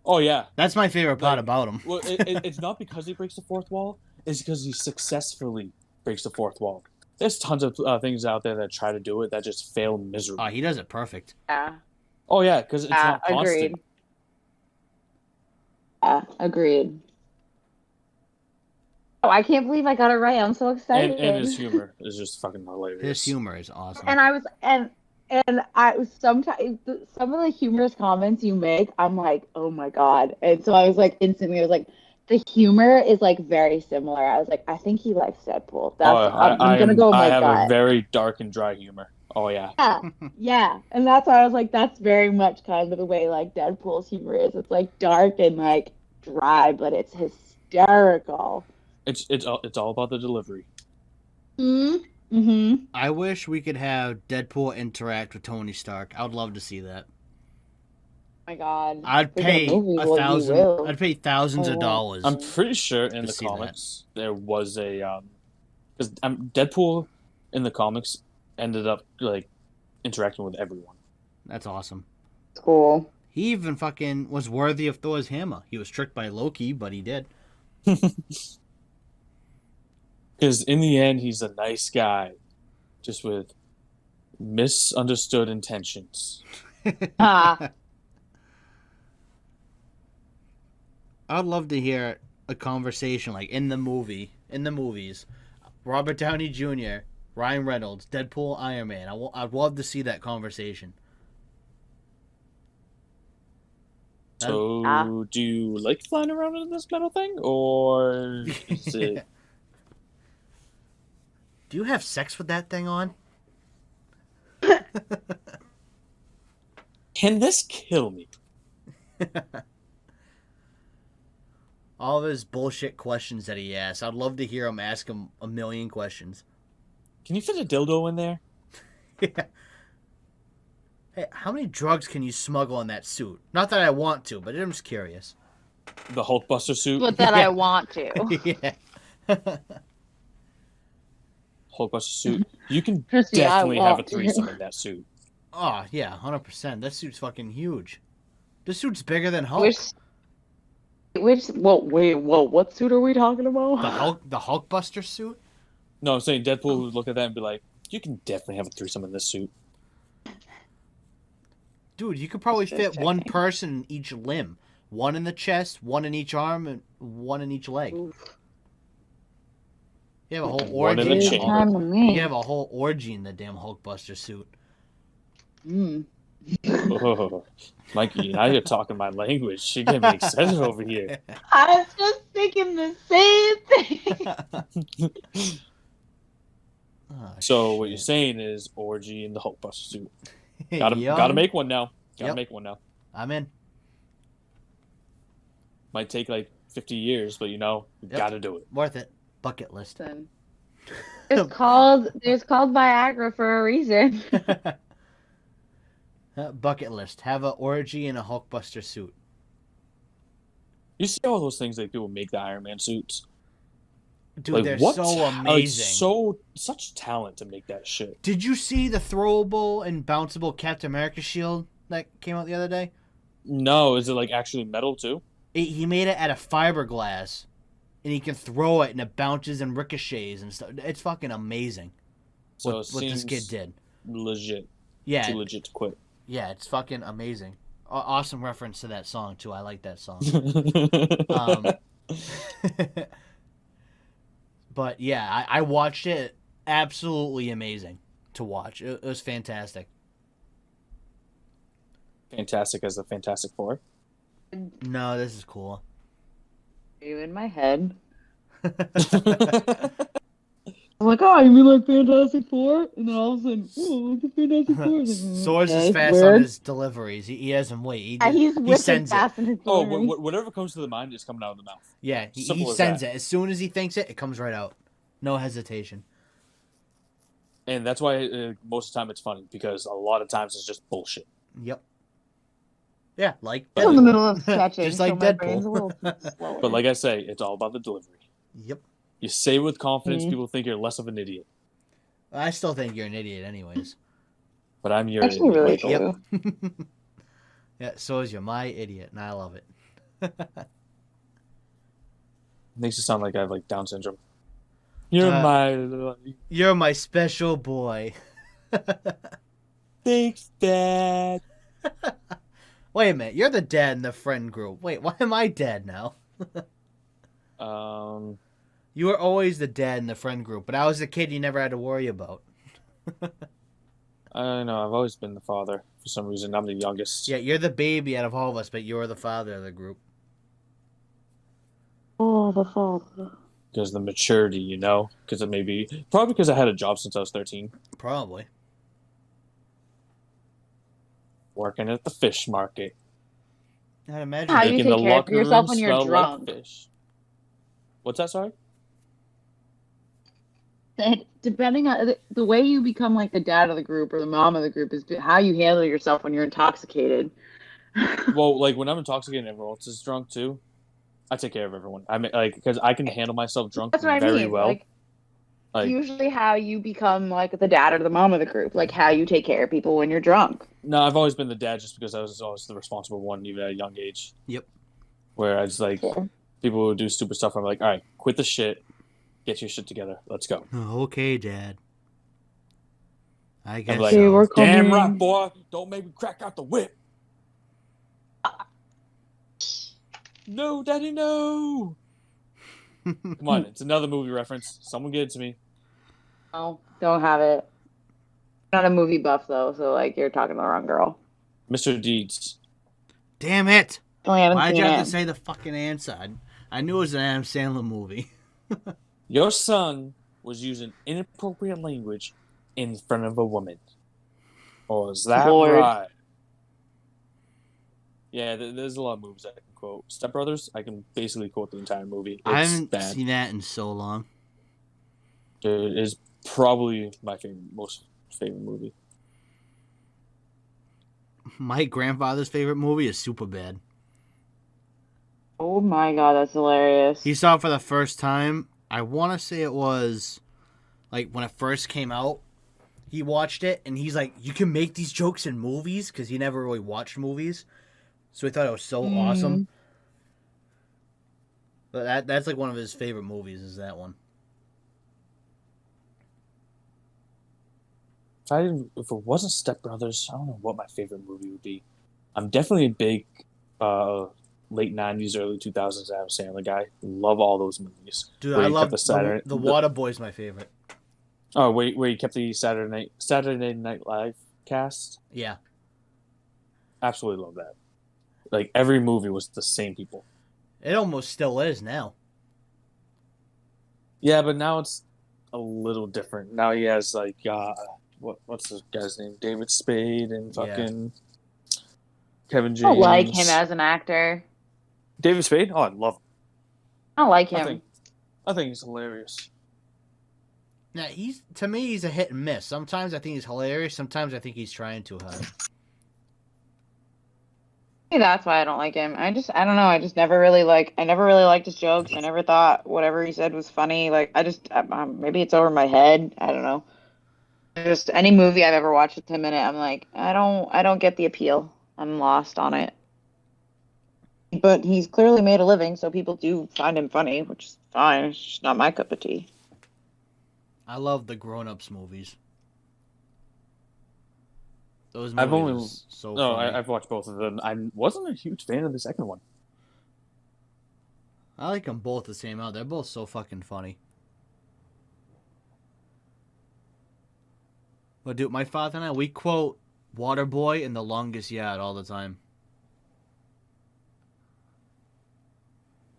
Oh yeah. That's my favorite part Like, about him. Well, it's not because he breaks the fourth wall. It's because he successfully breaks the fourth wall. There's tons of things out there that try to do it that just fail miserably. Oh, he does it perfect. Yeah. Oh yeah, because it's not constant. Agreed. Yeah, agreed. Oh, I can't believe I got it right. I'm so excited. And his humor is just fucking hilarious. His humor is awesome. And I was and I was sometimes some of the humorous comments you make, I'm like, oh my God. And so I was like instantly, I was like, the humor is like very similar. I was like, I think he likes Deadpool. That's I'm gonna go with my I have gut. a very dark and dry humor. Oh yeah. Yeah, yeah. And that's why I was like, that's very much kind of the way like Deadpool's humor is. It's like dark and like dry, but it's hysterical. It's all about the delivery. Mm-hmm. I wish we could have Deadpool interact with Tony Stark. I would love to see that. Oh my God. I'd pay $1,000. I'd pay thousands of dollars. I'm pretty sure in the see comics there was a because Deadpool in the comics ended up like interacting with everyone. That's awesome. Cool. He even fucking was worthy of Thor's hammer. He was tricked by Loki, but he did. Because in the end, he's a nice guy, just with misunderstood intentions. Ah. I'd love to hear a conversation like in the movies. Robert Downey Jr., Ryan Reynolds, Deadpool, Iron Man. I'd love to see that conversation. So, do you like flying around in this metal thing, or is it? Do you have sex with that thing on? Can this kill me? All of his bullshit questions that he asks. I'd love to hear him ask him a million questions. Can you fit a dildo in there? Yeah. Hey, how many drugs can you smuggle in that suit? Not that I want to, but I'm just curious. The Hulkbuster suit. But that I want to. Yeah. Hulkbuster suit. You can Chrissy, I definitely have a want to. threesome in that suit. Oh, yeah, 100%. That suit's fucking huge. This suit's bigger than Hulk. What suit are we talking about? The Hulkbuster suit? No, I'm saying Deadpool would look at that and be like, you can definitely have a threesome in this suit. Dude, you could probably Just fit one checking. person in each limb. One in the chest, one in each arm, and one in each leg. Oof. You have a whole One in orgy. the It's chamber. time to You me. can have a whole orgy in the damn Hulkbuster suit. Mm. Oh, Mikey, now you're talking my language. You're getting me excited over here. I was just thinking the same thing. Oh, So what you're shit. saying is orgy in the Hulkbuster suit. Gotta Young. make one now. Gotta Yep. make one now. I'm in. Might take like 50 years, but you know, you Yep. gotta do it. Worth it. Bucket list. Listen, it's called Viagra for a reason. Bucket list. Have an orgy in a Hulkbuster suit. You see all those things like people make the Iron Man suits. Dude, Like they're what? so Like amazing. such talent to make that shit. Did you see the throwable and bounceable Captain America shield that came out the other day? No, is it like actually metal too? He made it out of fiberglass, and he can throw it, and it bounces and ricochets and stuff. It's fucking amazing. So What it this kid seems did. legit. Yeah, Too legit to quit. yeah, it's fucking amazing. Awesome reference to that song too. I like that song. But yeah, I watched it. Absolutely amazing to watch. It was fantastic. Fantastic as the Fantastic Four. No, this is cool. You in my head. I'm like, oh, you mean like Fantastic Four? And then all of a sudden, oh, look at Fantastic Four. Soares is Okay, fast on weird. his deliveries. He doesn't wait. He's He wicked sends it. fast in his Oh, delivery. whatever comes to the mind is coming out of the mouth. Yeah, he Simple as sends that. it. As soon as he thinks it, it comes right out. No hesitation. And that's why most of the time it's funny, because a lot of times it's just bullshit. Yep. Yeah, like But I'm in the Deadpool. middle of sketching, Just like so my brain's a Deadpool. little slower. But like I say, it's all about the delivery. Yep. You say with confidence, Mhm. people think you're less of an idiot. I still think you're an idiot, anyways. But I'm your Actually, idiot, really Michael. true. Yeah, so is you're my idiot, and I love it. Makes it sound like I have like Down syndrome. You're You're my special boy. thanks, Dad. Wait a minute, you're the dad in the friend group. Wait, why am I dad now? You were always the dad in the friend group, but I was the kid you never had to worry about. I don't know. I've always been the father for some reason. I'm the youngest. Yeah, you're the baby out of all of us, but you're the father of the group. Oh, the father. Because the maturity, you know? Because it may be probably because I had a job since I was 13, Probably. working at the fish market, I'd imagine. How you making take the care of locker yourself room when you're smell drunk. like fish. What's that? Sorry. And depending on the way you become like the dad of the group or the mom of the group is how you handle yourself when you're intoxicated. Well, like when I'm intoxicated and everyone else is drunk too, I take care of everyone. I mean, like because I can handle myself drunk That's what I very mean. well. Like Usually how you become like the dad or the mom of the group, like how you take care of people when you're drunk. no, I've always been the dad just because I was always the responsible one, even at a young age. Yep. Where I just like Yeah. people would do stupid stuff. I'm like, all right, quit the shit, get your shit together, let's go. Okay, Dad. I guess I'm like, Okay, we're so. damn coming. right, boy, don't make me crack out the whip. No, Daddy, no. Come on, it's another movie reference. Someone get it to me. No, don't have it. Not a movie buff though, so like you're talking to the wrong girl. Mr. Deeds. Damn it! I haven't Why'd seen you have it. to say the fucking answer? I knew it was an Adam Sandler movie. Your son was using inappropriate language in front of a woman. Oh, is that Lord. right? Yeah, there's a lot of movies I can quote. Step Brothers, I can basically quote the entire movie. It's I haven't bad. seen that in so long. It is probably my most favorite movie. My grandfather's favorite movie is Superbad. Oh my god, that's hilarious. He saw it for the first time. I want to say it was like when it first came out. He watched it and he's like, "You can make these jokes in movies," because he never really watched movies. So he thought it was so awesome. But that's like one of his favorite movies. Is that one? If it wasn't Step Brothers, I don't know what my favorite movie would be. I'm definitely a big late 90s, early 2000s Adam Sandler guy. Love all those movies. Dude, Where I he love kept the Waterboy's my favorite. Oh, where he kept the Saturday Night Live cast. Yeah. Absolutely love that. Like, every movie was the same people. It almost still is now. Yeah, but now it's a little different. Now he has, like, what's this guy's name? David Spade and fucking Kevin James. I don't like him as an actor. David Spade? Oh, I love him. I don't like him. I think he's hilarious. Now, to me, he's a hit and miss. Sometimes I think he's hilarious. Sometimes I think he's trying too hard. Maybe that's why I don't like him. I don't know. I never really liked his jokes. I never thought whatever he said was funny. Like, maybe it's over my head. I don't know. Just any movie I've ever watched with him in it, I'm like, I don't get the appeal. I'm lost on it. But he's clearly made a living, so people do find him funny, which is fine. It's just not my cup of tea. I love the Grown Ups movies. Those I've movies so funny. I've watched both of them. I wasn't a huge fan of the second one. I like them both the same amount. They're both so fucking funny. But dude, my father and I, we quote Waterboy and The Longest Yard all the time.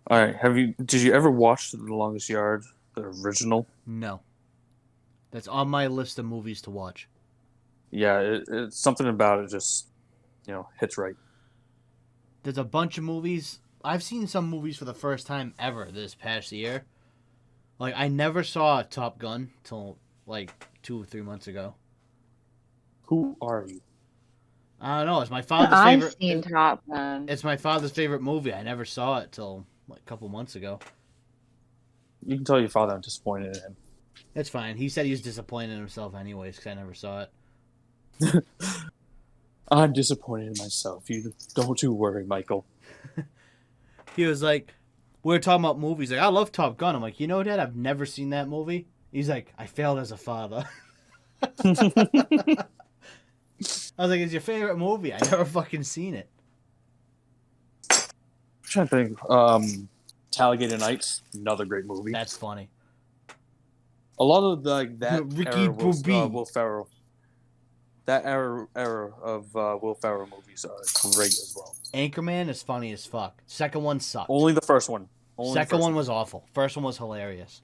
All right, did you ever watch The Longest Yard, the original? No. That's on my list of movies to watch. Yeah, it's something about it just, hits right. There's a bunch of movies. I've seen some movies for the first time ever this past year. Like, I never saw Top Gun till, like, 2 or 3 months ago. Who are you? I don't know. It's my father's favorite. I've seen Top Gun. It's my father's favorite movie. I never saw it till like a couple months ago. You can tell your father I'm disappointed in him. It's fine. He said he was disappointed in himself anyways because I never saw it. I'm disappointed in myself. Don't you worry, Michael. He was like, we were talking about movies. Like, I love Top Gun. I'm like, you know, Dad, I've never seen that movie. He's like, I failed as a father. I was like, it's your favorite movie. I never fucking seen it. I'm trying to think. Talladega Nights, another great movie. That's funny. A lot of that Ricky era was Bobby. Will Ferrell. That era of Will Ferrell movies are great as well. Anchorman is funny as fuck. Second one sucked. Only the first one. Second one was awful. First one was hilarious.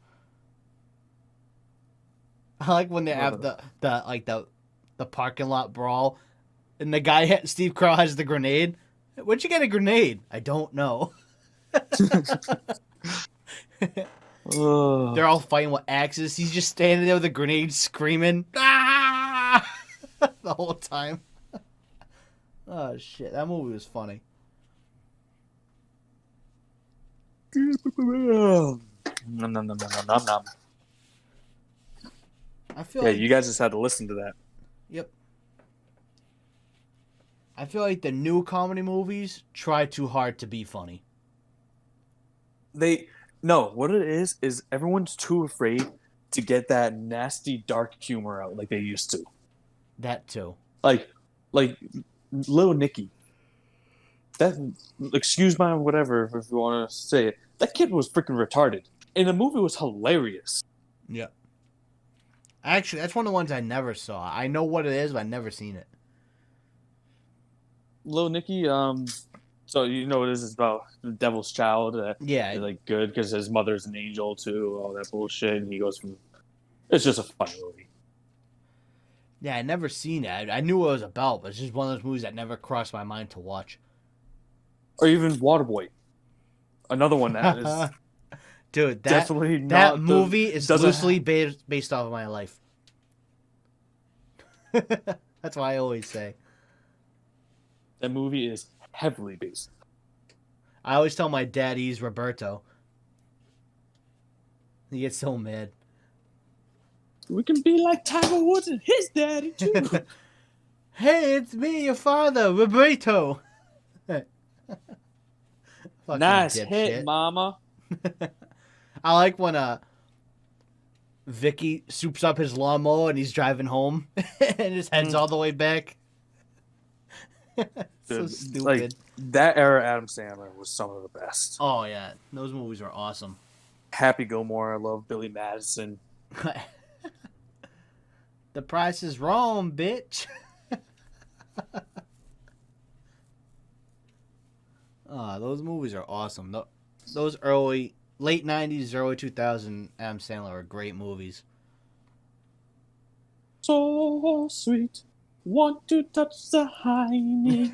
I like when they have the parking lot brawl, and the guy Steve Carell has the grenade. Where'd you get a grenade? I don't know. They're all fighting with axes. He's just standing there with a grenade, screaming, "Ah!" the whole time. Oh shit, that movie was funny. Nom. I feel Yeah, like, you guys just had to listen to that. Yep. I feel like the new comedy movies try too hard to be funny. What it is everyone's too afraid to get that nasty dark humor out like they used to. That too. Like Little Nicky. That, excuse my whatever if you want to say it. That kid was freaking retarded, and the movie was hilarious. Yeah. Actually, that's one of the ones I never saw. I know what it is, but I've never seen it. Little Nicky, so you know what it is? It's about the devil's child. Yeah. He's like good because his mother's an angel too. All that bullshit, and he goes from. It's just a fun movie. Yeah, I never seen it. I knew what it was about, but it's just one of those movies that never crossed my mind to watch. Or even Waterboy, another one that is. Dude, definitely not that movie is loosely based off of my life. That's what I always say. That movie is heavily based. I always tell my dad he's Roberto. He gets so mad. We can be like Tiger Woods and his daddy too. Hey, it's me, your father, Roberto. Fucking Nice dipshit. hit, mama. I like when Vicky soups up his lawnmower and he's driving home and his head's all the way back. So Dude, stupid. Like, that era Adam Sandler was some of the best. Oh yeah, those movies are awesome. Happy Gilmore, I love Billy Madison. The price is wrong, bitch. Those movies are awesome. Those late 90s, early 2000 Adam Sandler are great movies. So sweet, want to touch the hiney.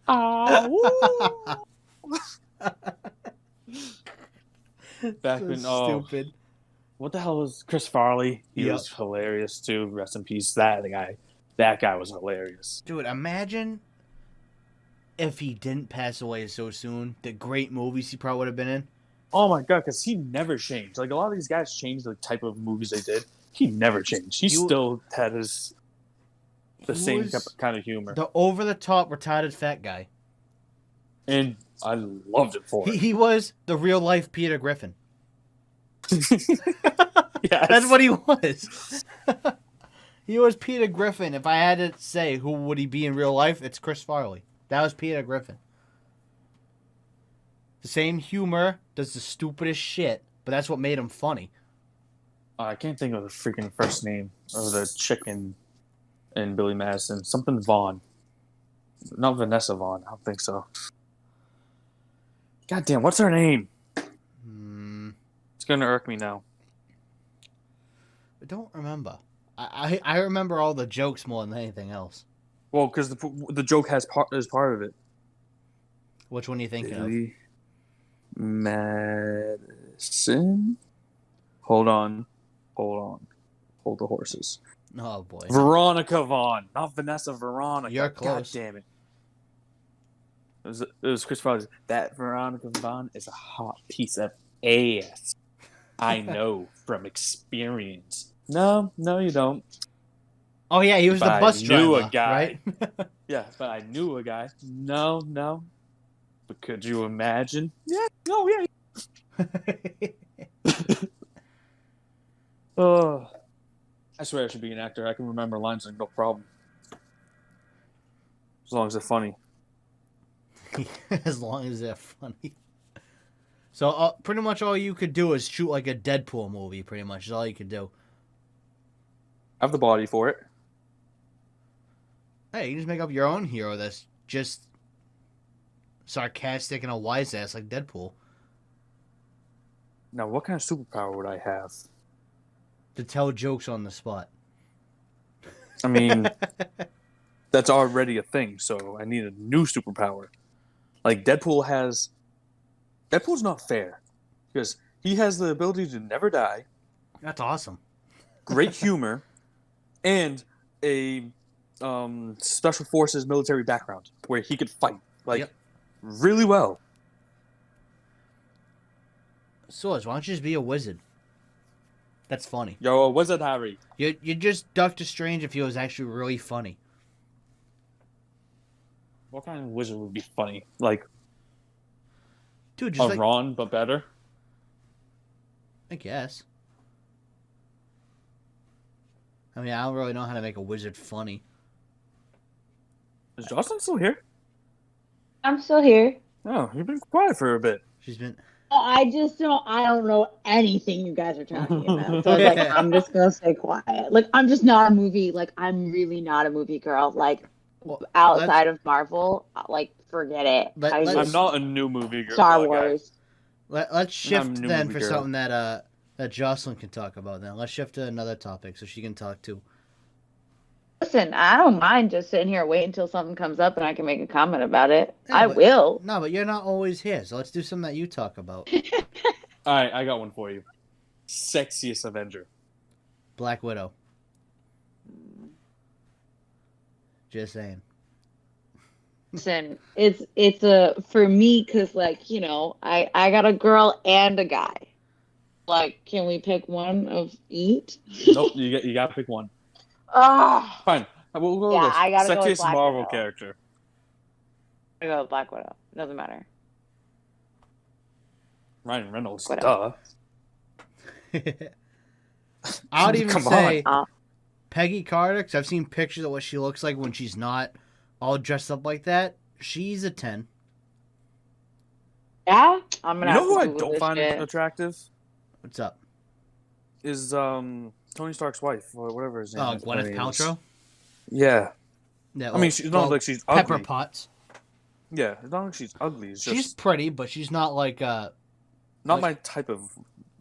Ah, Back So when stupid. what the hell was Chris Farley? He Yep. was hilarious too. Rest in peace. That guy was hilarious. Dude, imagine if he didn't pass away so soon. The great movies he probably would have been in. Oh my god, because he never changed. Like a lot of these guys changed the type of movies they did. He never changed. He still had the same kind of humor. The over-the-top retarded fat guy. And I loved it for it. He was the real-life Peter Griffin. Yes. That's what he was. He was Peter Griffin. If I had to say who would he be in real life, it's Chris Farley. That was Peter Griffin. The same humor, does the stupidest shit, but that's what made him funny. I can't think of the freaking first name of the chicken in Billy Madison. Something Vaughn. Not Vanessa Vaughn. I don't think so. God damn, what's her name? It's going to irk me now. I don't remember. I remember all the jokes more than anything else. Well, because the joke is part of it. Which one are you thinking Billy Madison? Hold on. Hold the horses. of? Oh, boy. Veronica Vaughn. Not Vanessa, Veronica. You're close. God damn it. It was Chris Farley. That Veronica Vaughn is a hot piece of ass. I know from experience. No, you don't. Oh, yeah, he was the bus driver, knew a guy. right? Yeah, but I knew a guy. No. But could you imagine? Yeah. Oh, yeah. Oh, I swear I should be an actor. I can remember lines like no problem. As long as they're funny. As long as they're funny. So pretty much all you could do is shoot like a Deadpool movie, pretty much. Is all you could do. I have the body for it. Hey, you can just make up your own hero that's just sarcastic and a wise ass like Deadpool. Now, what kind of superpower would I have? To tell jokes on the spot. I mean, that's already a thing, so I need a new superpower. Like, Deadpool's not fair. Because he has the ability to never die, That's awesome. great humor, and a special forces military background where he could fight really well. Soares, why don't you just be a wizard? That's funny. Yo, Wizard Harry. You just Doctor Strange if he was actually really funny. What kind of wizard would be funny? Like Dude, just like Ron, but better? I guess. I mean, I don't really know how to make a wizard funny. Is Jocelyn still here? I'm still here. Oh, you've been quiet for a bit. She's been. I don't know anything you guys are talking about. So I was like, I'm just gonna stay quiet. Like, I'm just not a movie. Like, I'm really not a movie girl. Like, outside of Marvel, like, forget it. I'm not a new movie girl. Star Wars. Let's shift then for girl. something that Jocelyn can talk about. Then let's shift to another topic so she can talk too. Listen, I don't mind just sitting here waiting until something comes up and I can make a comment about it. Yeah, I will. No, but you're not always here, so let's do something that you talk about. All right, I got one for you. Sexiest Avenger. Black Widow. Just saying. Listen, it's a for me because like I got a girl and a guy. Like, can we pick one of each? Nope, you gotta pick one. Oh, Fine. We'll go yeah, with I gotta go with sexiest Black Marvel Widow. character. I go with Black Widow. Doesn't matter. Ryan Reynolds. Widow. Duh. I would even Come say on. Peggy Carter, because I've seen pictures of what she looks like when she's not all dressed up like that. She's a 10. Yeah, I'm gonna You know have who to I Google don't this find shit. attractive What's up? is Tony Stark's wife or whatever his name Oh, is. Gwyneth Paltrow? Yeah. Yeah, I mean, she's not like she's ugly. Pepper Potts. Yeah, it's not like she's ugly. It's just She's pretty, but she's not like not like- my type of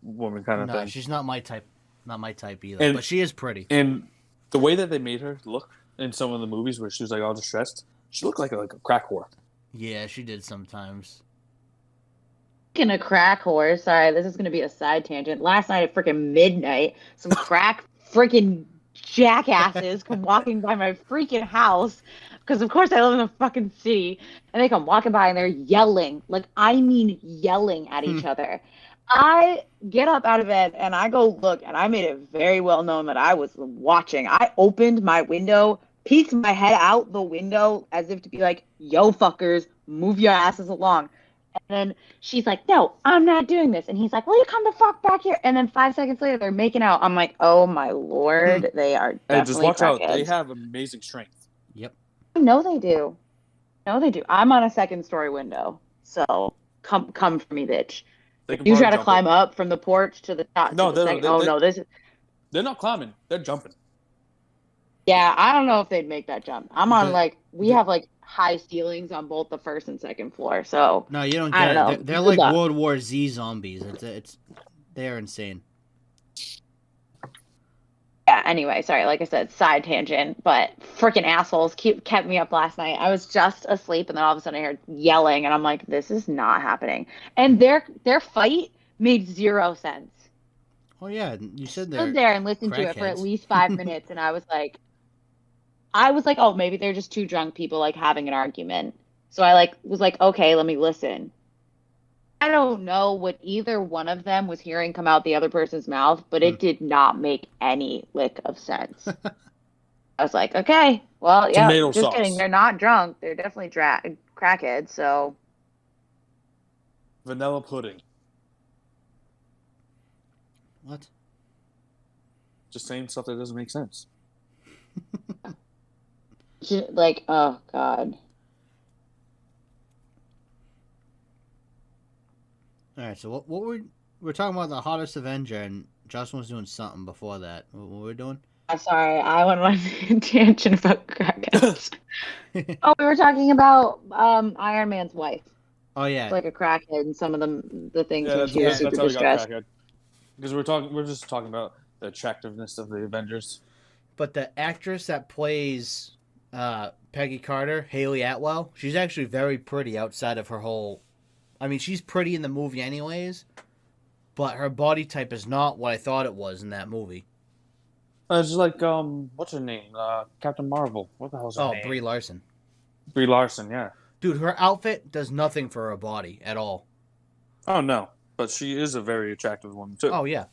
woman kind of no, thing. she's not my type. Not my type either. And- but she is pretty. And the way that they made her look in some of the movies where she was like all distressed, she looked like a crack whore. Yeah, she did sometimes. Speaking of crack whores, sorry, this is gonna be a side tangent. Last night at freaking midnight, some crack freaking jackasses come walking by my freaking house because of course I live in the fucking city, and they come walking by and they're yelling, like I mean yelling at each other. I get up out of bed and I go look, and I made it very well known that I was watching. I opened my window, peeked my head out the window as if to be like, yo fuckers, move your asses along. And then she's like, no, I'm not doing this. And he's like, will you come the fuck back here? And then 5 seconds later, they're making out. I'm like, oh my lord, they are definitely And just watch out. They crackheads. have amazing strength. Yep. No, they do. No, they do. I'm on a second story window. So come for me, bitch. They can You probably try to jump climb it. up from the porch to the top. No, to the second. Oh, no, this is. They're not climbing. They're jumping. Yeah, I don't know if they'd make that jump. I'm on we the- have like high ceilings on both the first and second floor. So No, you don't I get don't it. know. They're Good like luck. World War Z zombies. They're insane. yeah, anyway, sorry, like I said, side tangent, but freaking assholes kept me up last night. I was just asleep, and then all of a sudden I heard yelling, and I'm like, this is not happening. And their fight made zero sense. Oh yeah, you said I they're stood there and listened to it for at crackheads. least 5 minutes, and I was like, oh, maybe they're just two drunk people like having an argument. So I was like, okay, let me listen. I don't know what either one of them was hearing come out the other person's mouth, but it did not make any lick of sense. I was like, okay, well, yeah, Tomato just sauce. kidding. They're not drunk. They're definitely crackheads. So Vanilla pudding. What? Just saying stuff that doesn't make sense. like, oh god. All right, so what we're talking about the hottest Avenger, and Jocelyn was doing something before that. What were we doing? I'm sorry, I went on a tangent about crackheads. Oh, we were talking about Iron Man's wife. Oh yeah, Like a crackhead, and some of the things Yeah, when she was super that's how we got distressed. crackhead. Because we're just talking about the attractiveness of the Avengers. but the actress that plays Peggy Carter, Haley Atwell, she's actually very pretty outside of her whole. I mean, she's pretty in the movie anyways, but her body type is not what I thought it was in that movie. It's just like what's her name? Captain Marvel. What the hell's her name? Brie Larson. Brie Larson. Yeah. Dude, her outfit does nothing for her body at all. Oh no, but she is a very attractive woman too. Oh yeah,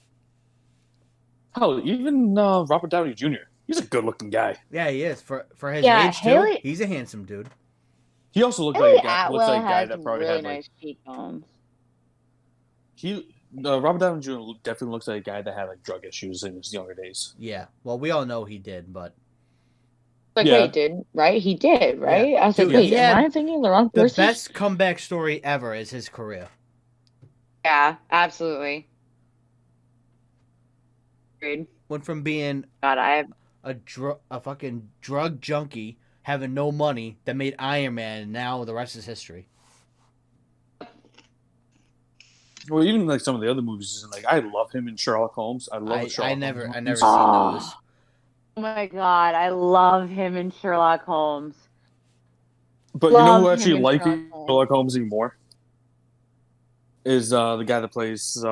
Hell, even Robert Downey Jr. He's a good-looking guy. yeah, he is for his Yeah, age too. Haley- He's a handsome dude. He also looks Haley like a guy. Looks Atwell like a guy has that probably really had like nice cheekbones. Robert Downey Jr. definitely looks like a guy that had like drug issues in his younger days. Yeah, well, we all know he did, but Like, Yeah. wait, did right? He did, right? I was Dude, like, wait, he am had I thinking of the wrong the person? best comeback story ever is his career. Yeah, absolutely. Agreed. Went from being God, I have. a fucking drug junkie having no money that made Iron Man, and now the rest is history. Well, even like some of the other movies, like I love him in Sherlock Holmes. I love Sherlock I Holmes. never movies. seen Oh. those. Oh my God, I love him in Sherlock Holmes. But you know love who him actually in likes Sherlock Holmes. Sherlock Holmes even more? Is the guy that plays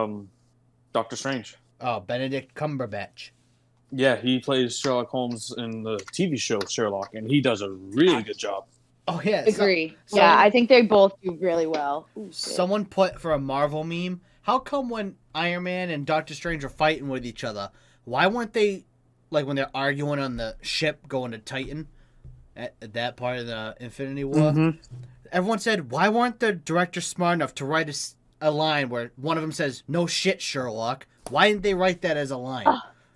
Doctor Strange. Oh, Benedict Cumberbatch. Yeah, he plays Sherlock Holmes in the TV show Sherlock, and he does a really good job. Oh yeah, Agree. someone, Yeah, I think they both do really well. Ooh, shit. someone put for a Marvel meme. How come when Iron Man and Doctor Strange are fighting with each other, why weren't they like when they're arguing on the ship going to Titan at that part of the Infinity War? Mm-hmm. Everyone said, why weren't the directors smart enough to write a line where one of them says, "No shit, Sherlock"? Why didn't they write that as a line?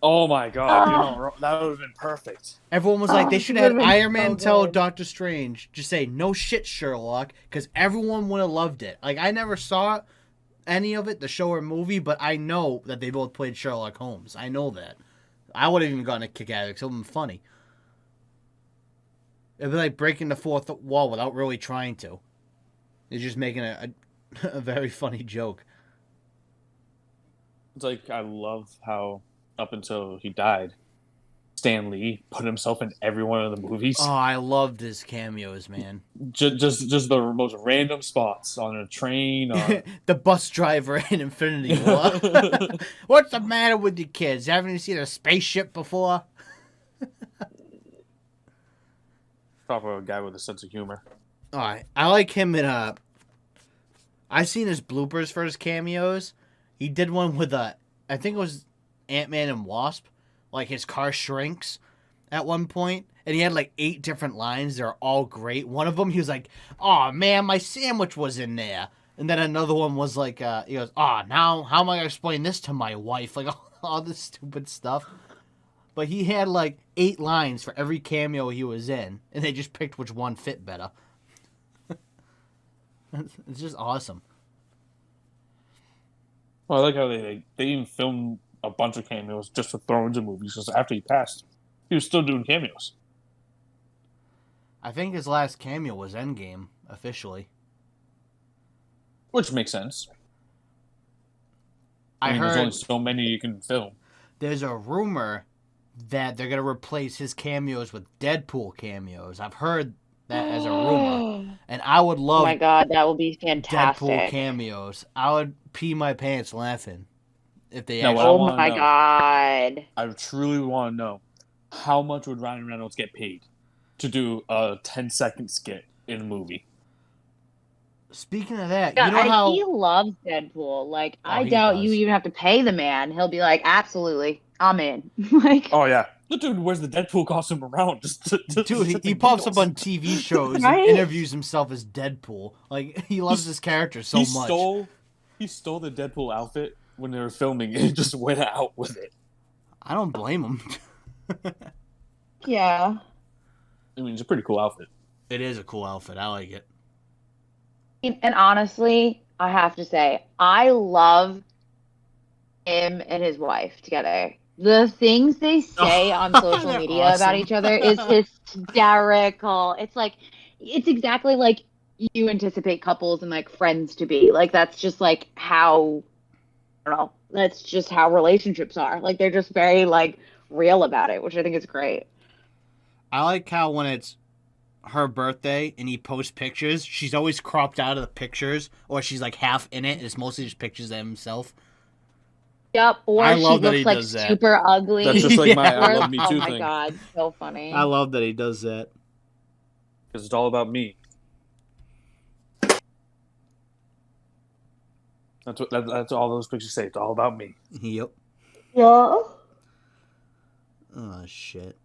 Oh my god, you're not wrong. That would have been perfect. Everyone was like, they should have would've had been Iron Man so tell good. Doctor Strange, just say, "No shit, Sherlock," because everyone would have loved it. Like, I never saw any of it, the show or movie, but I know that they both played Sherlock Holmes. I know that. I would have even gotten a kick out of it because it would have been funny. It'd be like breaking the fourth wall without really trying to. It's just making a very funny joke. It's like I love how up until he died, Stan Lee put himself in every one of the movies. Oh, I loved his cameos, man. Just the most random spots on a train. The bus driver in Infinity War. What's the matter with you kids? Haven't you seen a spaceship before? Proper guy with a sense of humor. All right, I like him in I've seen his bloopers for his cameos. He did one with I think it was Ant-Man and Wasp. Like his car shrinks at one point, and he had like 8 different lines. They're all great. One of them, he was like, "Oh man, my sandwich was in there." And then another one was like, he goes, "Oh, now how am I gonna explain this to my wife?" Like all this stupid stuff. But he had like 8 lines for every cameo he was in, and they just picked which one fit better. It's just awesome. Well, I like how they even filmed a bunch of cameos just to throw into movies. Because after he passed, he was still doing cameos. I think his last cameo was Endgame, officially. Which makes sense. I mean, there's heard only so many you can film. there's a rumor that they're going to replace his cameos with Deadpool cameos. I've heard that as a rumor. And I would Oh love my god, that would be Deadpool fantastic. cameos. I would pee my pants laughing if they Now, actually... what I Oh wanna my know- god. I truly want to know how much would Ryan Reynolds get paid to do a 10-second skit in a movie? Speaking of that, Yeah, you know how... he loves Deadpool. Like, Oh, I he doubt does. you even have to pay the man. He'll be like, absolutely, I'm in. Like, Oh yeah, the dude wears the Deadpool costume around. Dude, he pops up on TV shows Right? and interviews himself as Deadpool. Like, he loves his character so he much. He stole the Deadpool outfit when they were filming and just went out with it. I don't blame him. yeah. I mean, it's a pretty cool outfit. It is a cool outfit. I like it. And honestly, I have to say, I love him and his wife together. The things they say on social They're media awesome. about each other is hysterical. It's like, it's exactly like you anticipate couples and like friends to be. Like, that's just like how, I don't know, that's just how relationships are. Like, they're just very like real about it, which I think is great. I like how when it's her birthday and he posts pictures, she's always cropped out of the pictures, or she's like half in it. It's mostly just pictures of himself. Yep, or I she love that looks he like does that. super ugly. That's just like my I Or- Love Me oh Too my thing. god, so funny. I love that he does that. Because it's all about me. That's all those pictures say. It's all about me. Yep. Yeah. Oh, shit.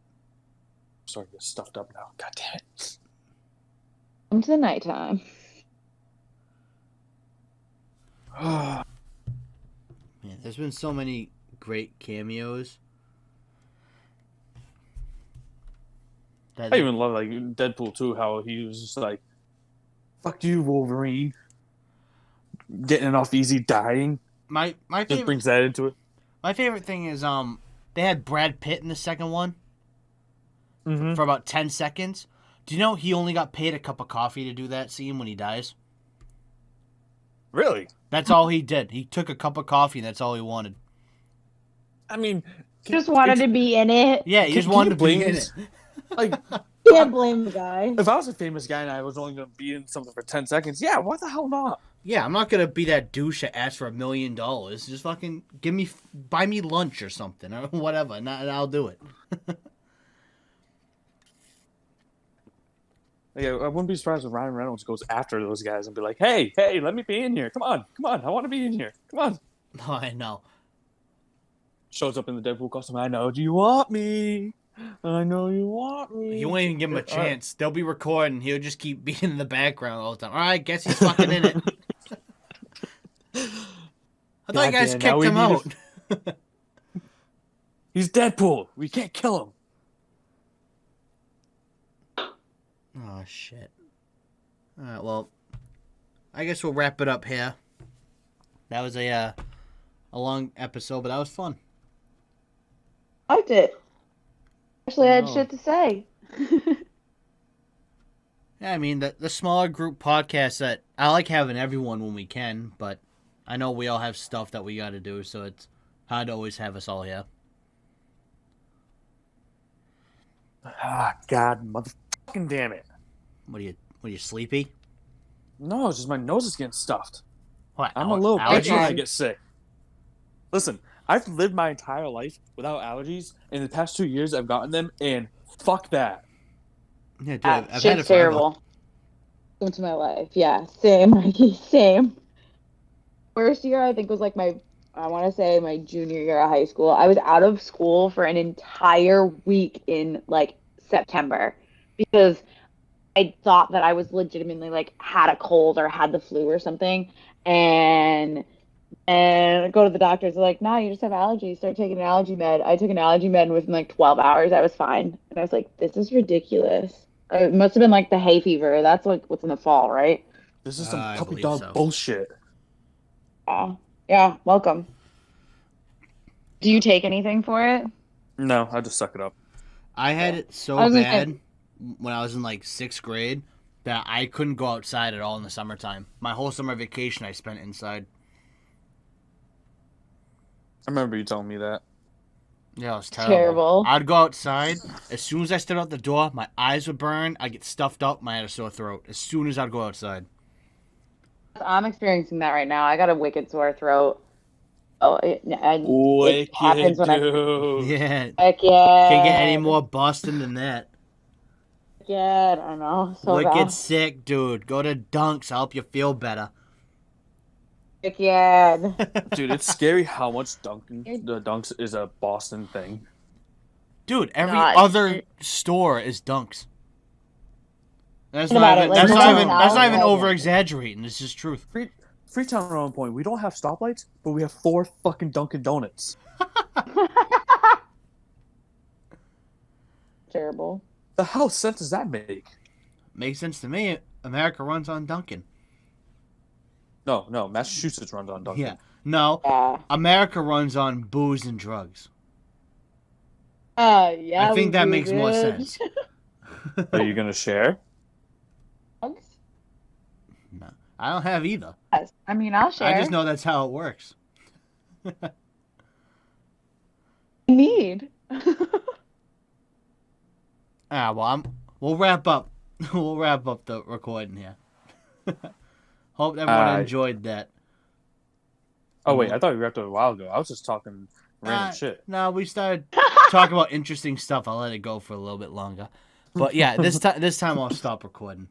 Sorry, to get stuffed up now. God damn it. Into the nighttime. Man, there's been so many great cameos. I even love like Deadpool too. How he was just like, "Fuck you, Wolverine," getting it off easy, dying. my Just favorite brings that into it. my favorite thing is they had Brad Pitt in the second one Mm-hmm. for about 10 seconds. Do you know he only got paid a cup of coffee to do that scene when he dies? Really? That's all he did. He took a cup of coffee and that's all he wanted. I mean, Just wanted to be in it. Yeah, he just Can wanted you to be blame in this? it. like, Can't blame the guy. if I was a famous guy and I was only going to be in something for 10 seconds, yeah, why the hell not? Yeah, I'm not gonna be that douche that asks for $1 million. Just fucking buy me lunch or something or whatever, and I'll do it. Yeah, I wouldn't be surprised if Ryan Reynolds goes after those guys and be like, "Hey, let me be in here. Come on, I want to be in here. Come on." Oh, I know. Shows up in the Deadpool costume. I know you want me. I know you want me. He won't even give him a All right. chance. They'll be recording. He'll just keep being in the background all the time. All right, guess he's fucking in it. I thought you guys Goddamn, now kicked him we out. need He's Deadpool. We can't kill him. Oh, shit. All right, well, I guess we'll wrap it up here. That was a long episode, but that was fun. Liked it. Actually, I had No. shit to say. Yeah, I mean, the smaller group podcasts that I like having everyone when we can, but I know we all have stuff that we got to do, so it's hard to always have us all here. Ah, God, motherfucking damn it! What are you sleepy? No, it's just my nose is getting stuffed. What? I'm a little allergies? bitch when I get sick. Listen, I've lived my entire life without allergies. In the past 2 years, I've gotten them, and fuck that. Yeah, dude, I've had Shit's it forever. terrible. Into my life, yeah, same, Mikey, same. First year, I think was like I want to say my junior year of high school. I was out of school for an entire week in like September because I thought that I was legitimately like had a cold or had the flu or something, and I go to the doctors. They're like, "No, you just have allergies. Start taking an allergy med." I took an allergy med, and within like 12 hours, I was fine. And I was like, "This is ridiculous." It must have been like the hay fever. That's like what's in the fall, right? This is some I puppy believe dog so. bullshit. Yeah, welcome. Do you take anything for it? No, I just suck it up. I had it so I was gonna bad when I was in like 6th grade that I couldn't go outside at all in the summertime. My whole summer vacation I spent inside. I remember you telling me that. Yeah, it was terrible. Terrible. I'd go outside. As soon as I stood out the door, my eyes would burn. I'd get stuffed up. I had a sore throat. As soon as I'd go outside. I'm experiencing that right now. I got a wicked sore throat. Oh, it Wicked happens when I. dude. Yeah. Heck yeah. Can't get any more busting than that. Yeah, I don't know. So Wicked bad. sick, dude. Go to Dunks. I'll help you feel better. Heck yeah. Dude, it's scary how much the Dunks is a Boston thing. Dude, every God. other store is Dunks. That's Think not about even, it, that's like, not no, even, no, that's not even no. over exaggerating. This is truth. Freetown around point, we don't have stoplights, but we have 4 fucking Dunkin' Donuts. Terrible. The hell sense does that make? Makes sense to me. America runs on Dunkin'. No, Massachusetts runs on Dunkin'. Yeah. No, Yeah. America runs on booze and drugs. Yeah. I think we that do, makes more dude. sense. Are you gonna share? No, I don't have either. Yes. I mean, I'll share. I just know that's how it works. Need. Well, we'll wrap up. We'll wrap up the recording here. Hope everyone enjoyed that. Oh wait, I thought we wrapped up a while ago. I was just talking random shit. No, we started talking about interesting stuff. I'll let it go for a little bit longer. But yeah, this time I'll stop recording.